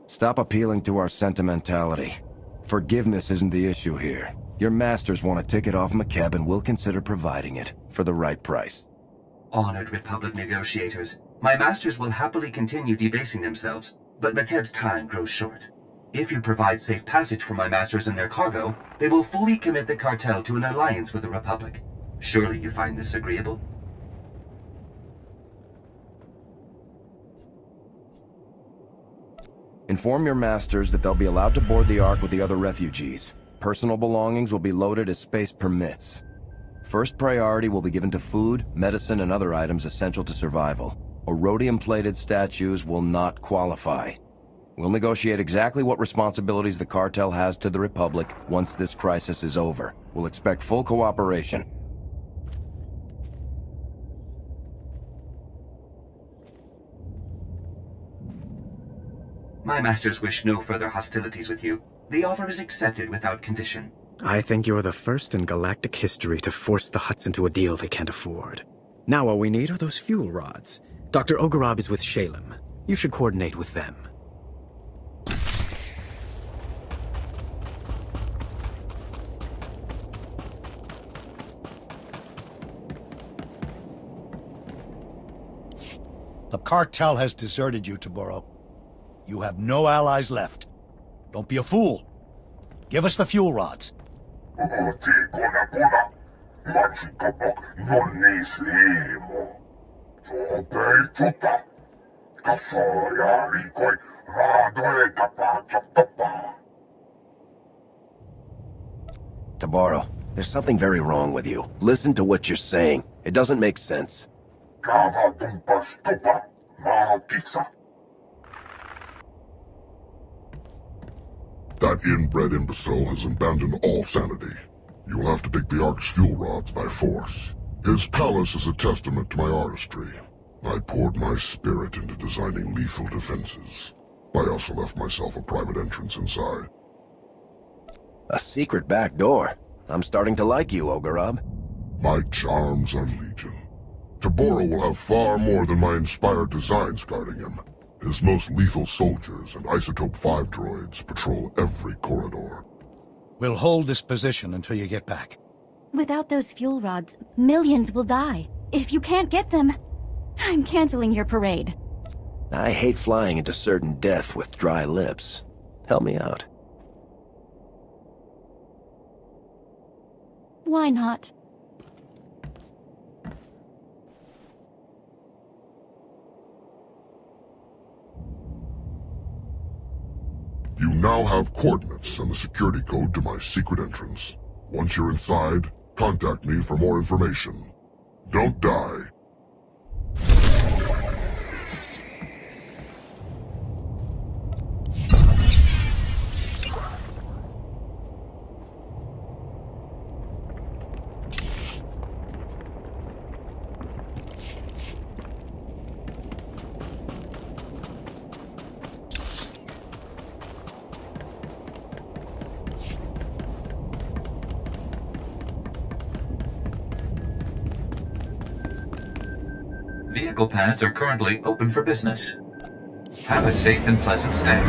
Stop appealing to our sentimentality. Forgiveness isn't the issue here. Your masters want a ticket off Makeb, and we'll consider providing it for the right price. Honored Republic negotiators, my masters will happily continue debasing themselves, but Makeb's time grows short. If you provide safe passage for my masters and their cargo, they will fully commit the cartel to an alliance with the Republic. Surely you find this agreeable? Inform your masters that they'll be allowed to board the Ark with the other refugees. Personal belongings will be loaded as space permits. First priority will be given to food, medicine, and other items essential to survival. Rhodium-plated statues will not qualify. We'll negotiate exactly what responsibilities the cartel has to the Republic once this crisis is over. We'll expect full cooperation. My masters wish no further hostilities with you. The offer is accepted without condition. I think you're the first in galactic history to force the Hutts into a deal they can't afford. Now all we need are those fuel rods. Dr. Ogorab is with Shalem. You should coordinate with them. The cartel has deserted you, Taboro. You have no allies left. Don't be a fool. Give us the fuel rods. Tabaro, there's something very wrong with you. Listen to what you're saying. It doesn't make sense. That inbred imbecile has abandoned all sanity. You will have to take the Ark's fuel rods by force. His palace is a testament to my artistry. I poured my spirit into designing lethal defenses. I also left myself a private entrance inside. A secret back door. I'm starting to like you, Ogorab. My charms are legion. Taboro will have far more than my inspired designs guarding him. His most lethal soldiers and Isotope 5 droids patrol every corridor. We'll hold this position until you get back. Without those fuel rods, millions will die. If you can't get them, I'm canceling your parade. I hate flying into certain death with dry lips. Help me out. Why not? You now have coordinates and the security code to my secret entrance. Once you're inside, contact me for more information. Don't die. Vehicle paths are currently open for business. Have a safe and pleasant stay.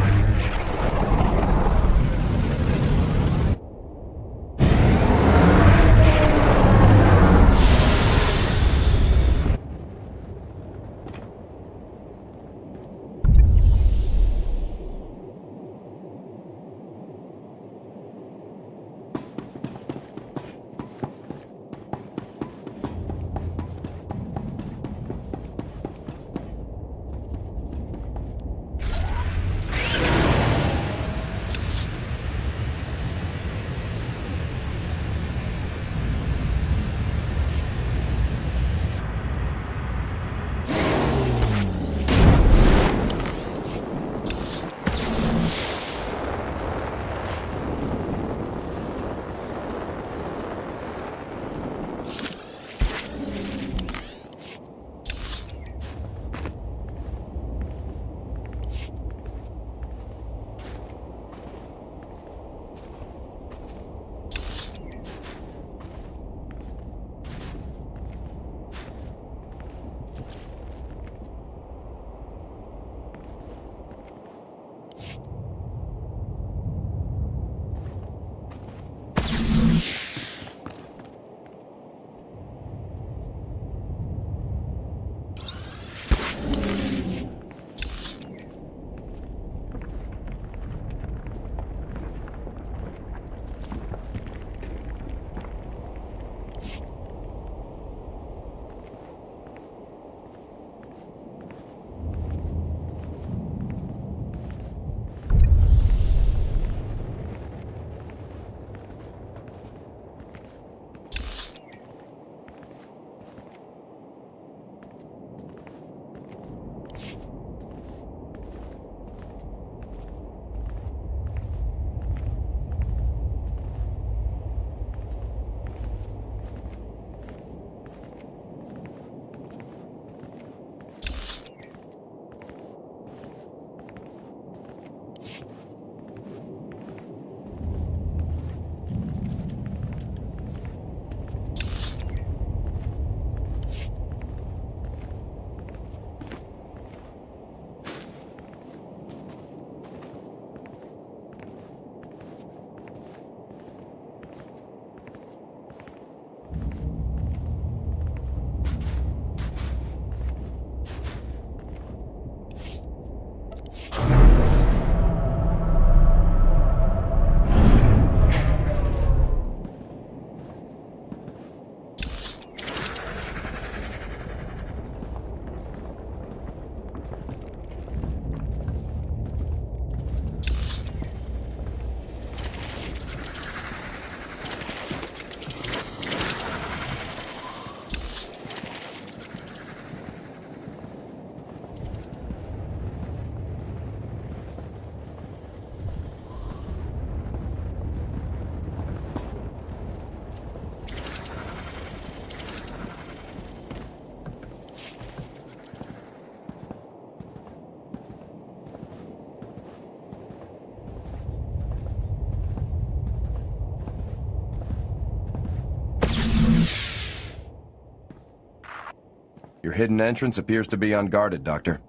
Your hidden entrance appears to be unguarded, Doctor.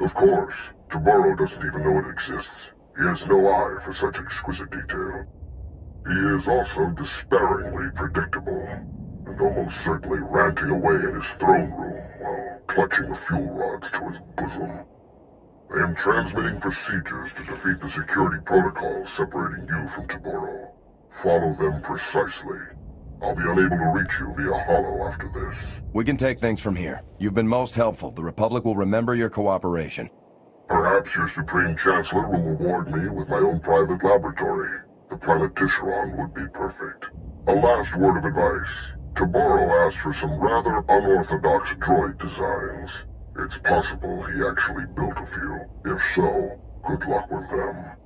Of course. Tomorrow doesn't even know it exists. He has no eye for such exquisite detail. He is also despairingly predictable, and almost certainly ranting away in his throne room while clutching the fuel rods to his bosom. I am transmitting procedures to defeat the security protocols separating you from Tomorrow. Follow them precisely. I'll be unable to reach you via holo after this. We can take things from here. You've been most helpful. The Republic will remember your cooperation. Perhaps your Supreme Chancellor will reward me with my own private laboratory. The planet Tisharon would be perfect. A last word of advice. Taboro asked for some rather unorthodox droid designs. It's possible he actually built a few. If so, good luck with them.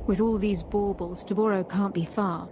With all these baubles, Taboro can't be far.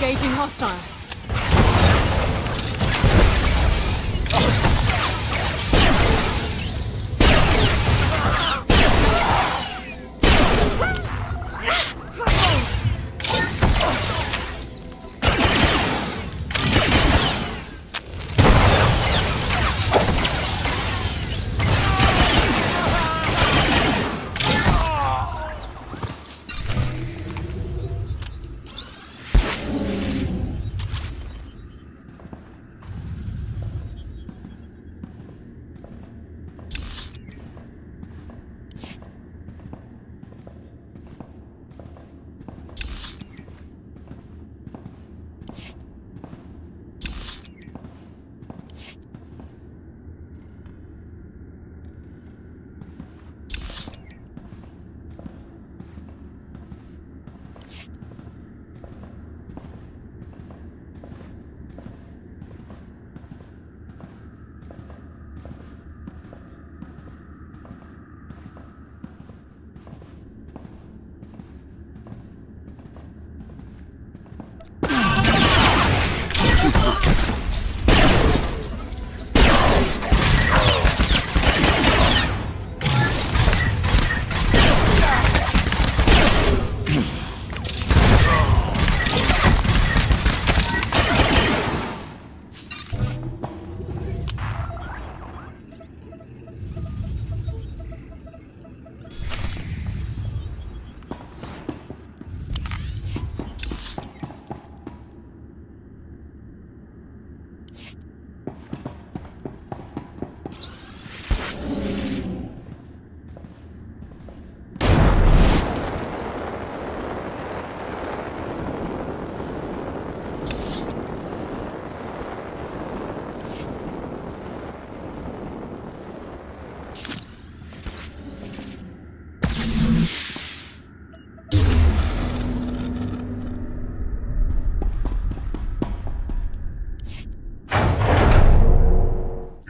Engaging hostile.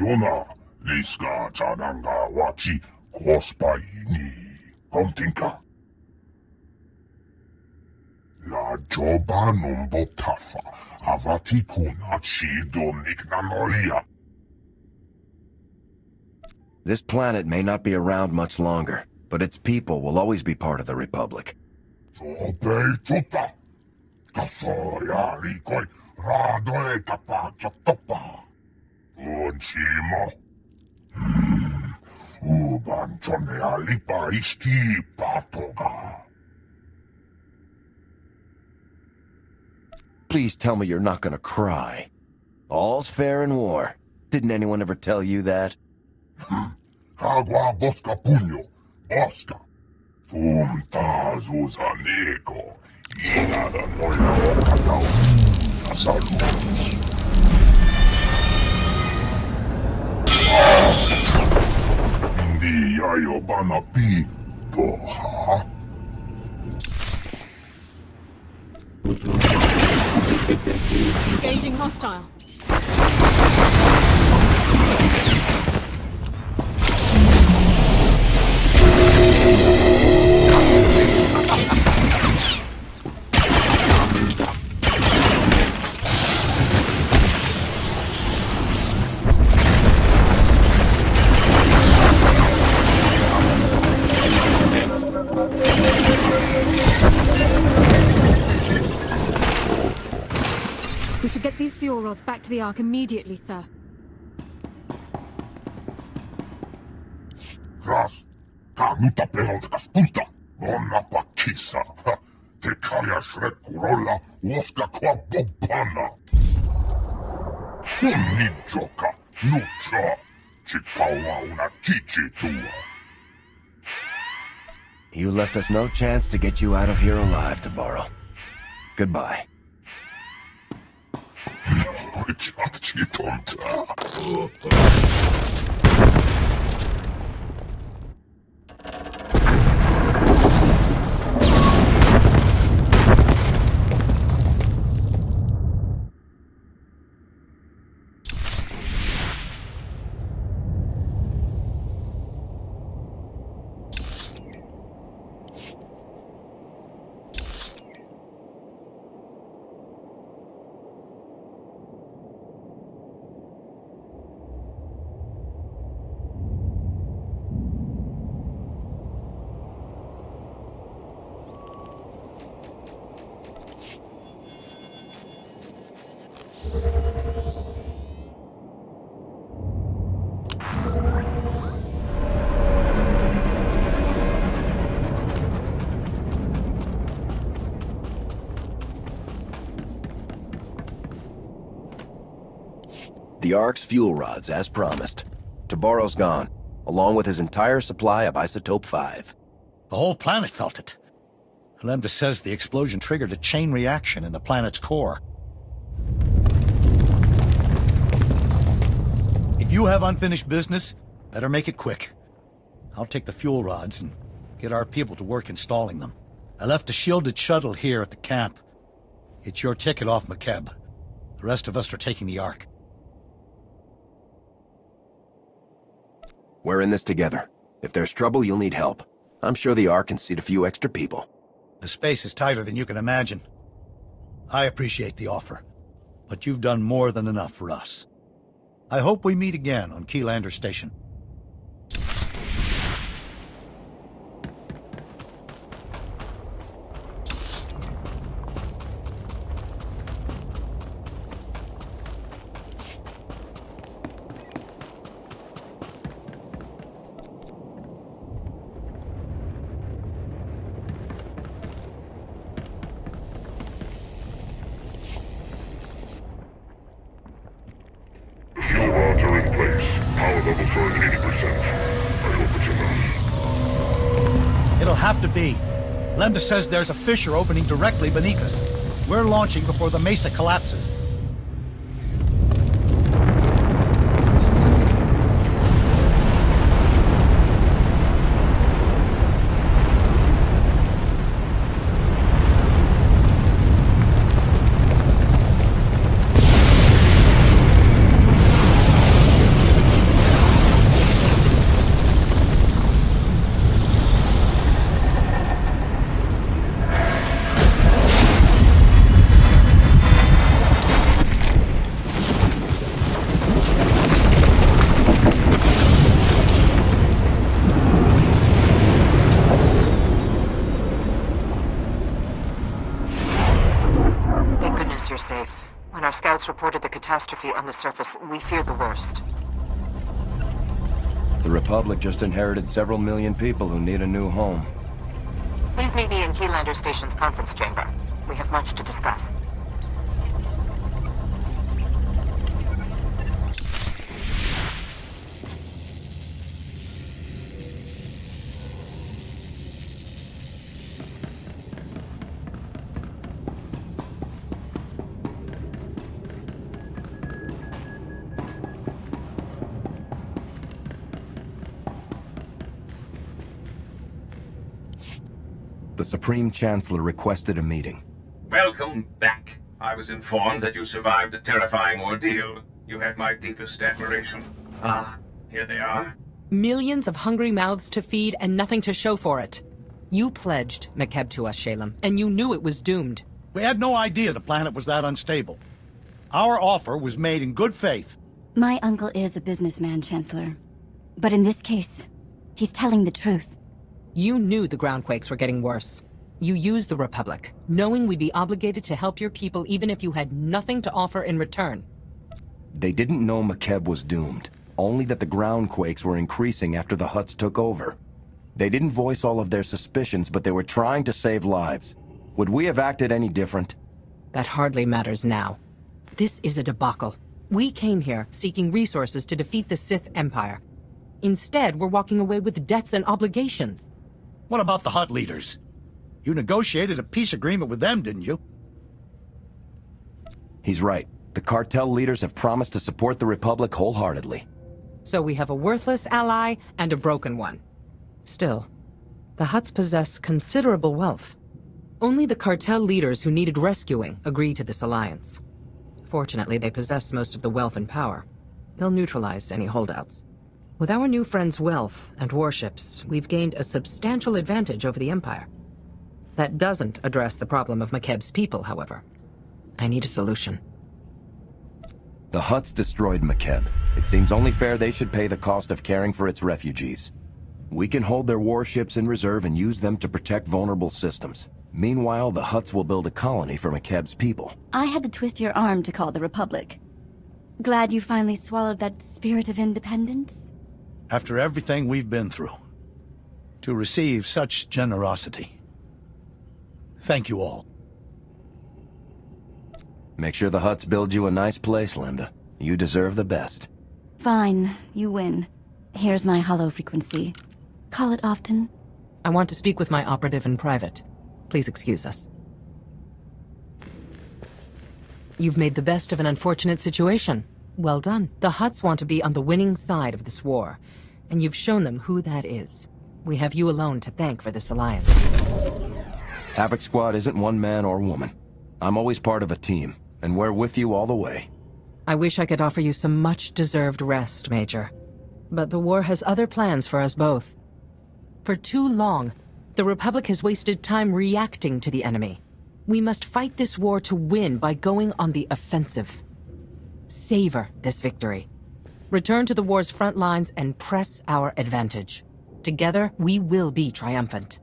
Yona, Liska Chananga Wachi, Kospaini, Hontinka. La Joba Numbotafa, Avati Kuna Chido Niknanolia. This planet may not be around much longer, but its people will always be part of the Republic. Sobeituta, Kasoya Rikoi, Radoeta Pachatopa. Unchimo. Uban Chone Alipa Isti Patoga. Please tell me you're not gonna cry. All's fair in war. Didn't anyone ever tell you that? Agua Bosca Puño, Bosca. Puntazuza Nico. Inada Noia Ocatau. Salud. gonna be, though, huh? Engaging hostile. We should get these fuel rods back to the Ark immediately, sir. Raz, ta nuta prehontakas punta, onnapa kissa. Te kajas rekkurolla, uoska kwa bobbana. Honni joka, nutsa, chikawa una chichi tua. You left us no chance to get you out of here alive, Tabaro. Goodbye. The Ark's fuel rods, as promised. Tabaro's gone, along with his entire supply of Isotope 5. The whole planet felt it. Lambda says the explosion triggered a chain reaction in the planet's core. If you have unfinished business, better make it quick. I'll take the fuel rods and get our people to work installing them. I left a shielded shuttle here at the camp. It's your ticket off Makeb. The rest of us are taking the Ark. We're in this together. If there's trouble, you'll need help. I'm sure the Ark can seat a few extra people. The space is tighter than you can imagine. I appreciate the offer, but you've done more than enough for us. I hope we meet again on Keylander Station. Fuel rods are in place. Power levels are at 80%. I hope it's enough. It'll have to be. Lambda says there's a fissure opening directly beneath us. We're launching before the mesa collapses. You're safe. When our scouts reported the catastrophe on the surface, we feared the worst. The Republic just inherited several million people who need a new home. Please meet me in Keylander Station's conference chamber. We have much to discuss. the Supreme Chancellor requested a meeting. Welcome back. I was informed that you survived a terrifying ordeal. You have my deepest admiration. Ah, here they are. Millions of hungry mouths to feed and nothing to show for it. You pledged Makeb to us, Shalem, and you knew it was doomed. We had no idea the planet was that unstable. Our offer was made in good faith. My uncle is a businessman, Chancellor. But in this case, he's telling the truth. You knew the groundquakes were getting worse. You used the Republic, knowing we'd be obligated to help your people even if you had nothing to offer in return. They didn't know Makeb was doomed, only that the groundquakes were increasing after the Hutts took over. They didn't voice all of their suspicions, but they were trying to save lives. Would we have acted any different? That hardly matters now. This is a debacle. We came here seeking resources to defeat the Sith Empire. Instead, we're walking away with debts and obligations. What about the Hutt leaders? You negotiated a peace agreement with them, didn't you? He's right. The cartel leaders have promised to support the Republic wholeheartedly. So we have a worthless ally and a broken one. Still, the Hutts possess considerable wealth. Only the cartel leaders who needed rescuing agreed to this alliance. Fortunately, they possess most of the wealth and power. They'll neutralize any holdouts. With our new friend's wealth and warships, we've gained a substantial advantage over the Empire. That doesn't address the problem of Makeb's people, however. I need a solution. The Hutts destroyed Makeb. It seems only fair they should pay the cost of caring for its refugees. We can hold their warships in reserve and use them to protect vulnerable systems. Meanwhile, the Hutts will build a colony for Makeb's people. I had to twist your arm to call the Republic. Glad you finally swallowed that spirit of independence? After everything we've been through, to receive such generosity. Thank you all. Make sure the Hutts build you a nice place, Linda. You deserve the best. Fine, you win. Here's my hollow frequency. Call it often. I want to speak with my operative in private. Please excuse us. You've made the best of an unfortunate situation. Well done. The Hutts want to be on the winning side of this war, and you've shown them who that is. We have you alone to thank for this alliance. Havoc Squad isn't one man or woman. I'm always part of a team, and we're with you all the way. I wish I could offer you some much-deserved rest, Major. But the war has other plans for us both. For too long, the Republic has wasted time reacting to the enemy. We must fight this war to win by going on the offensive. Savor this victory. Return to the war's front lines and press our advantage. Together, we will be triumphant.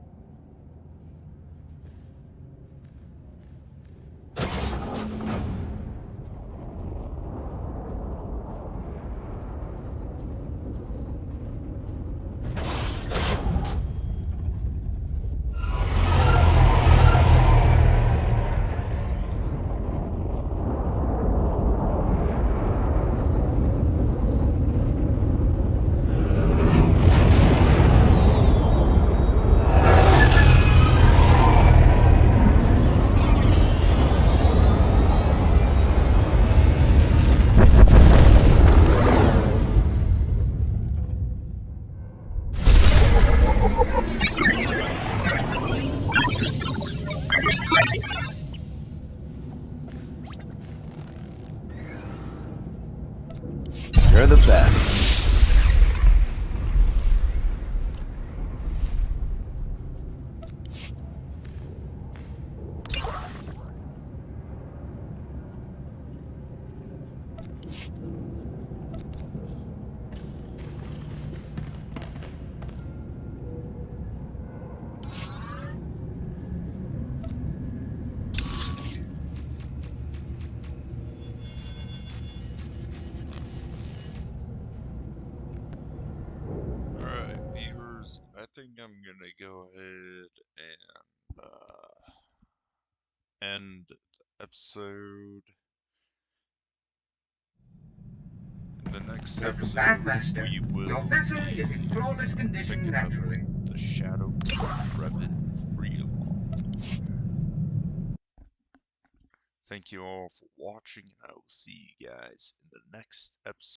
You're the best. I think I'm gonna go ahead and end the episode. In the next episode, we will Your vessel is in flawless condition naturally. The Shadow Revan pre-log. Thank you all for watching, and I will see you guys in the next episode.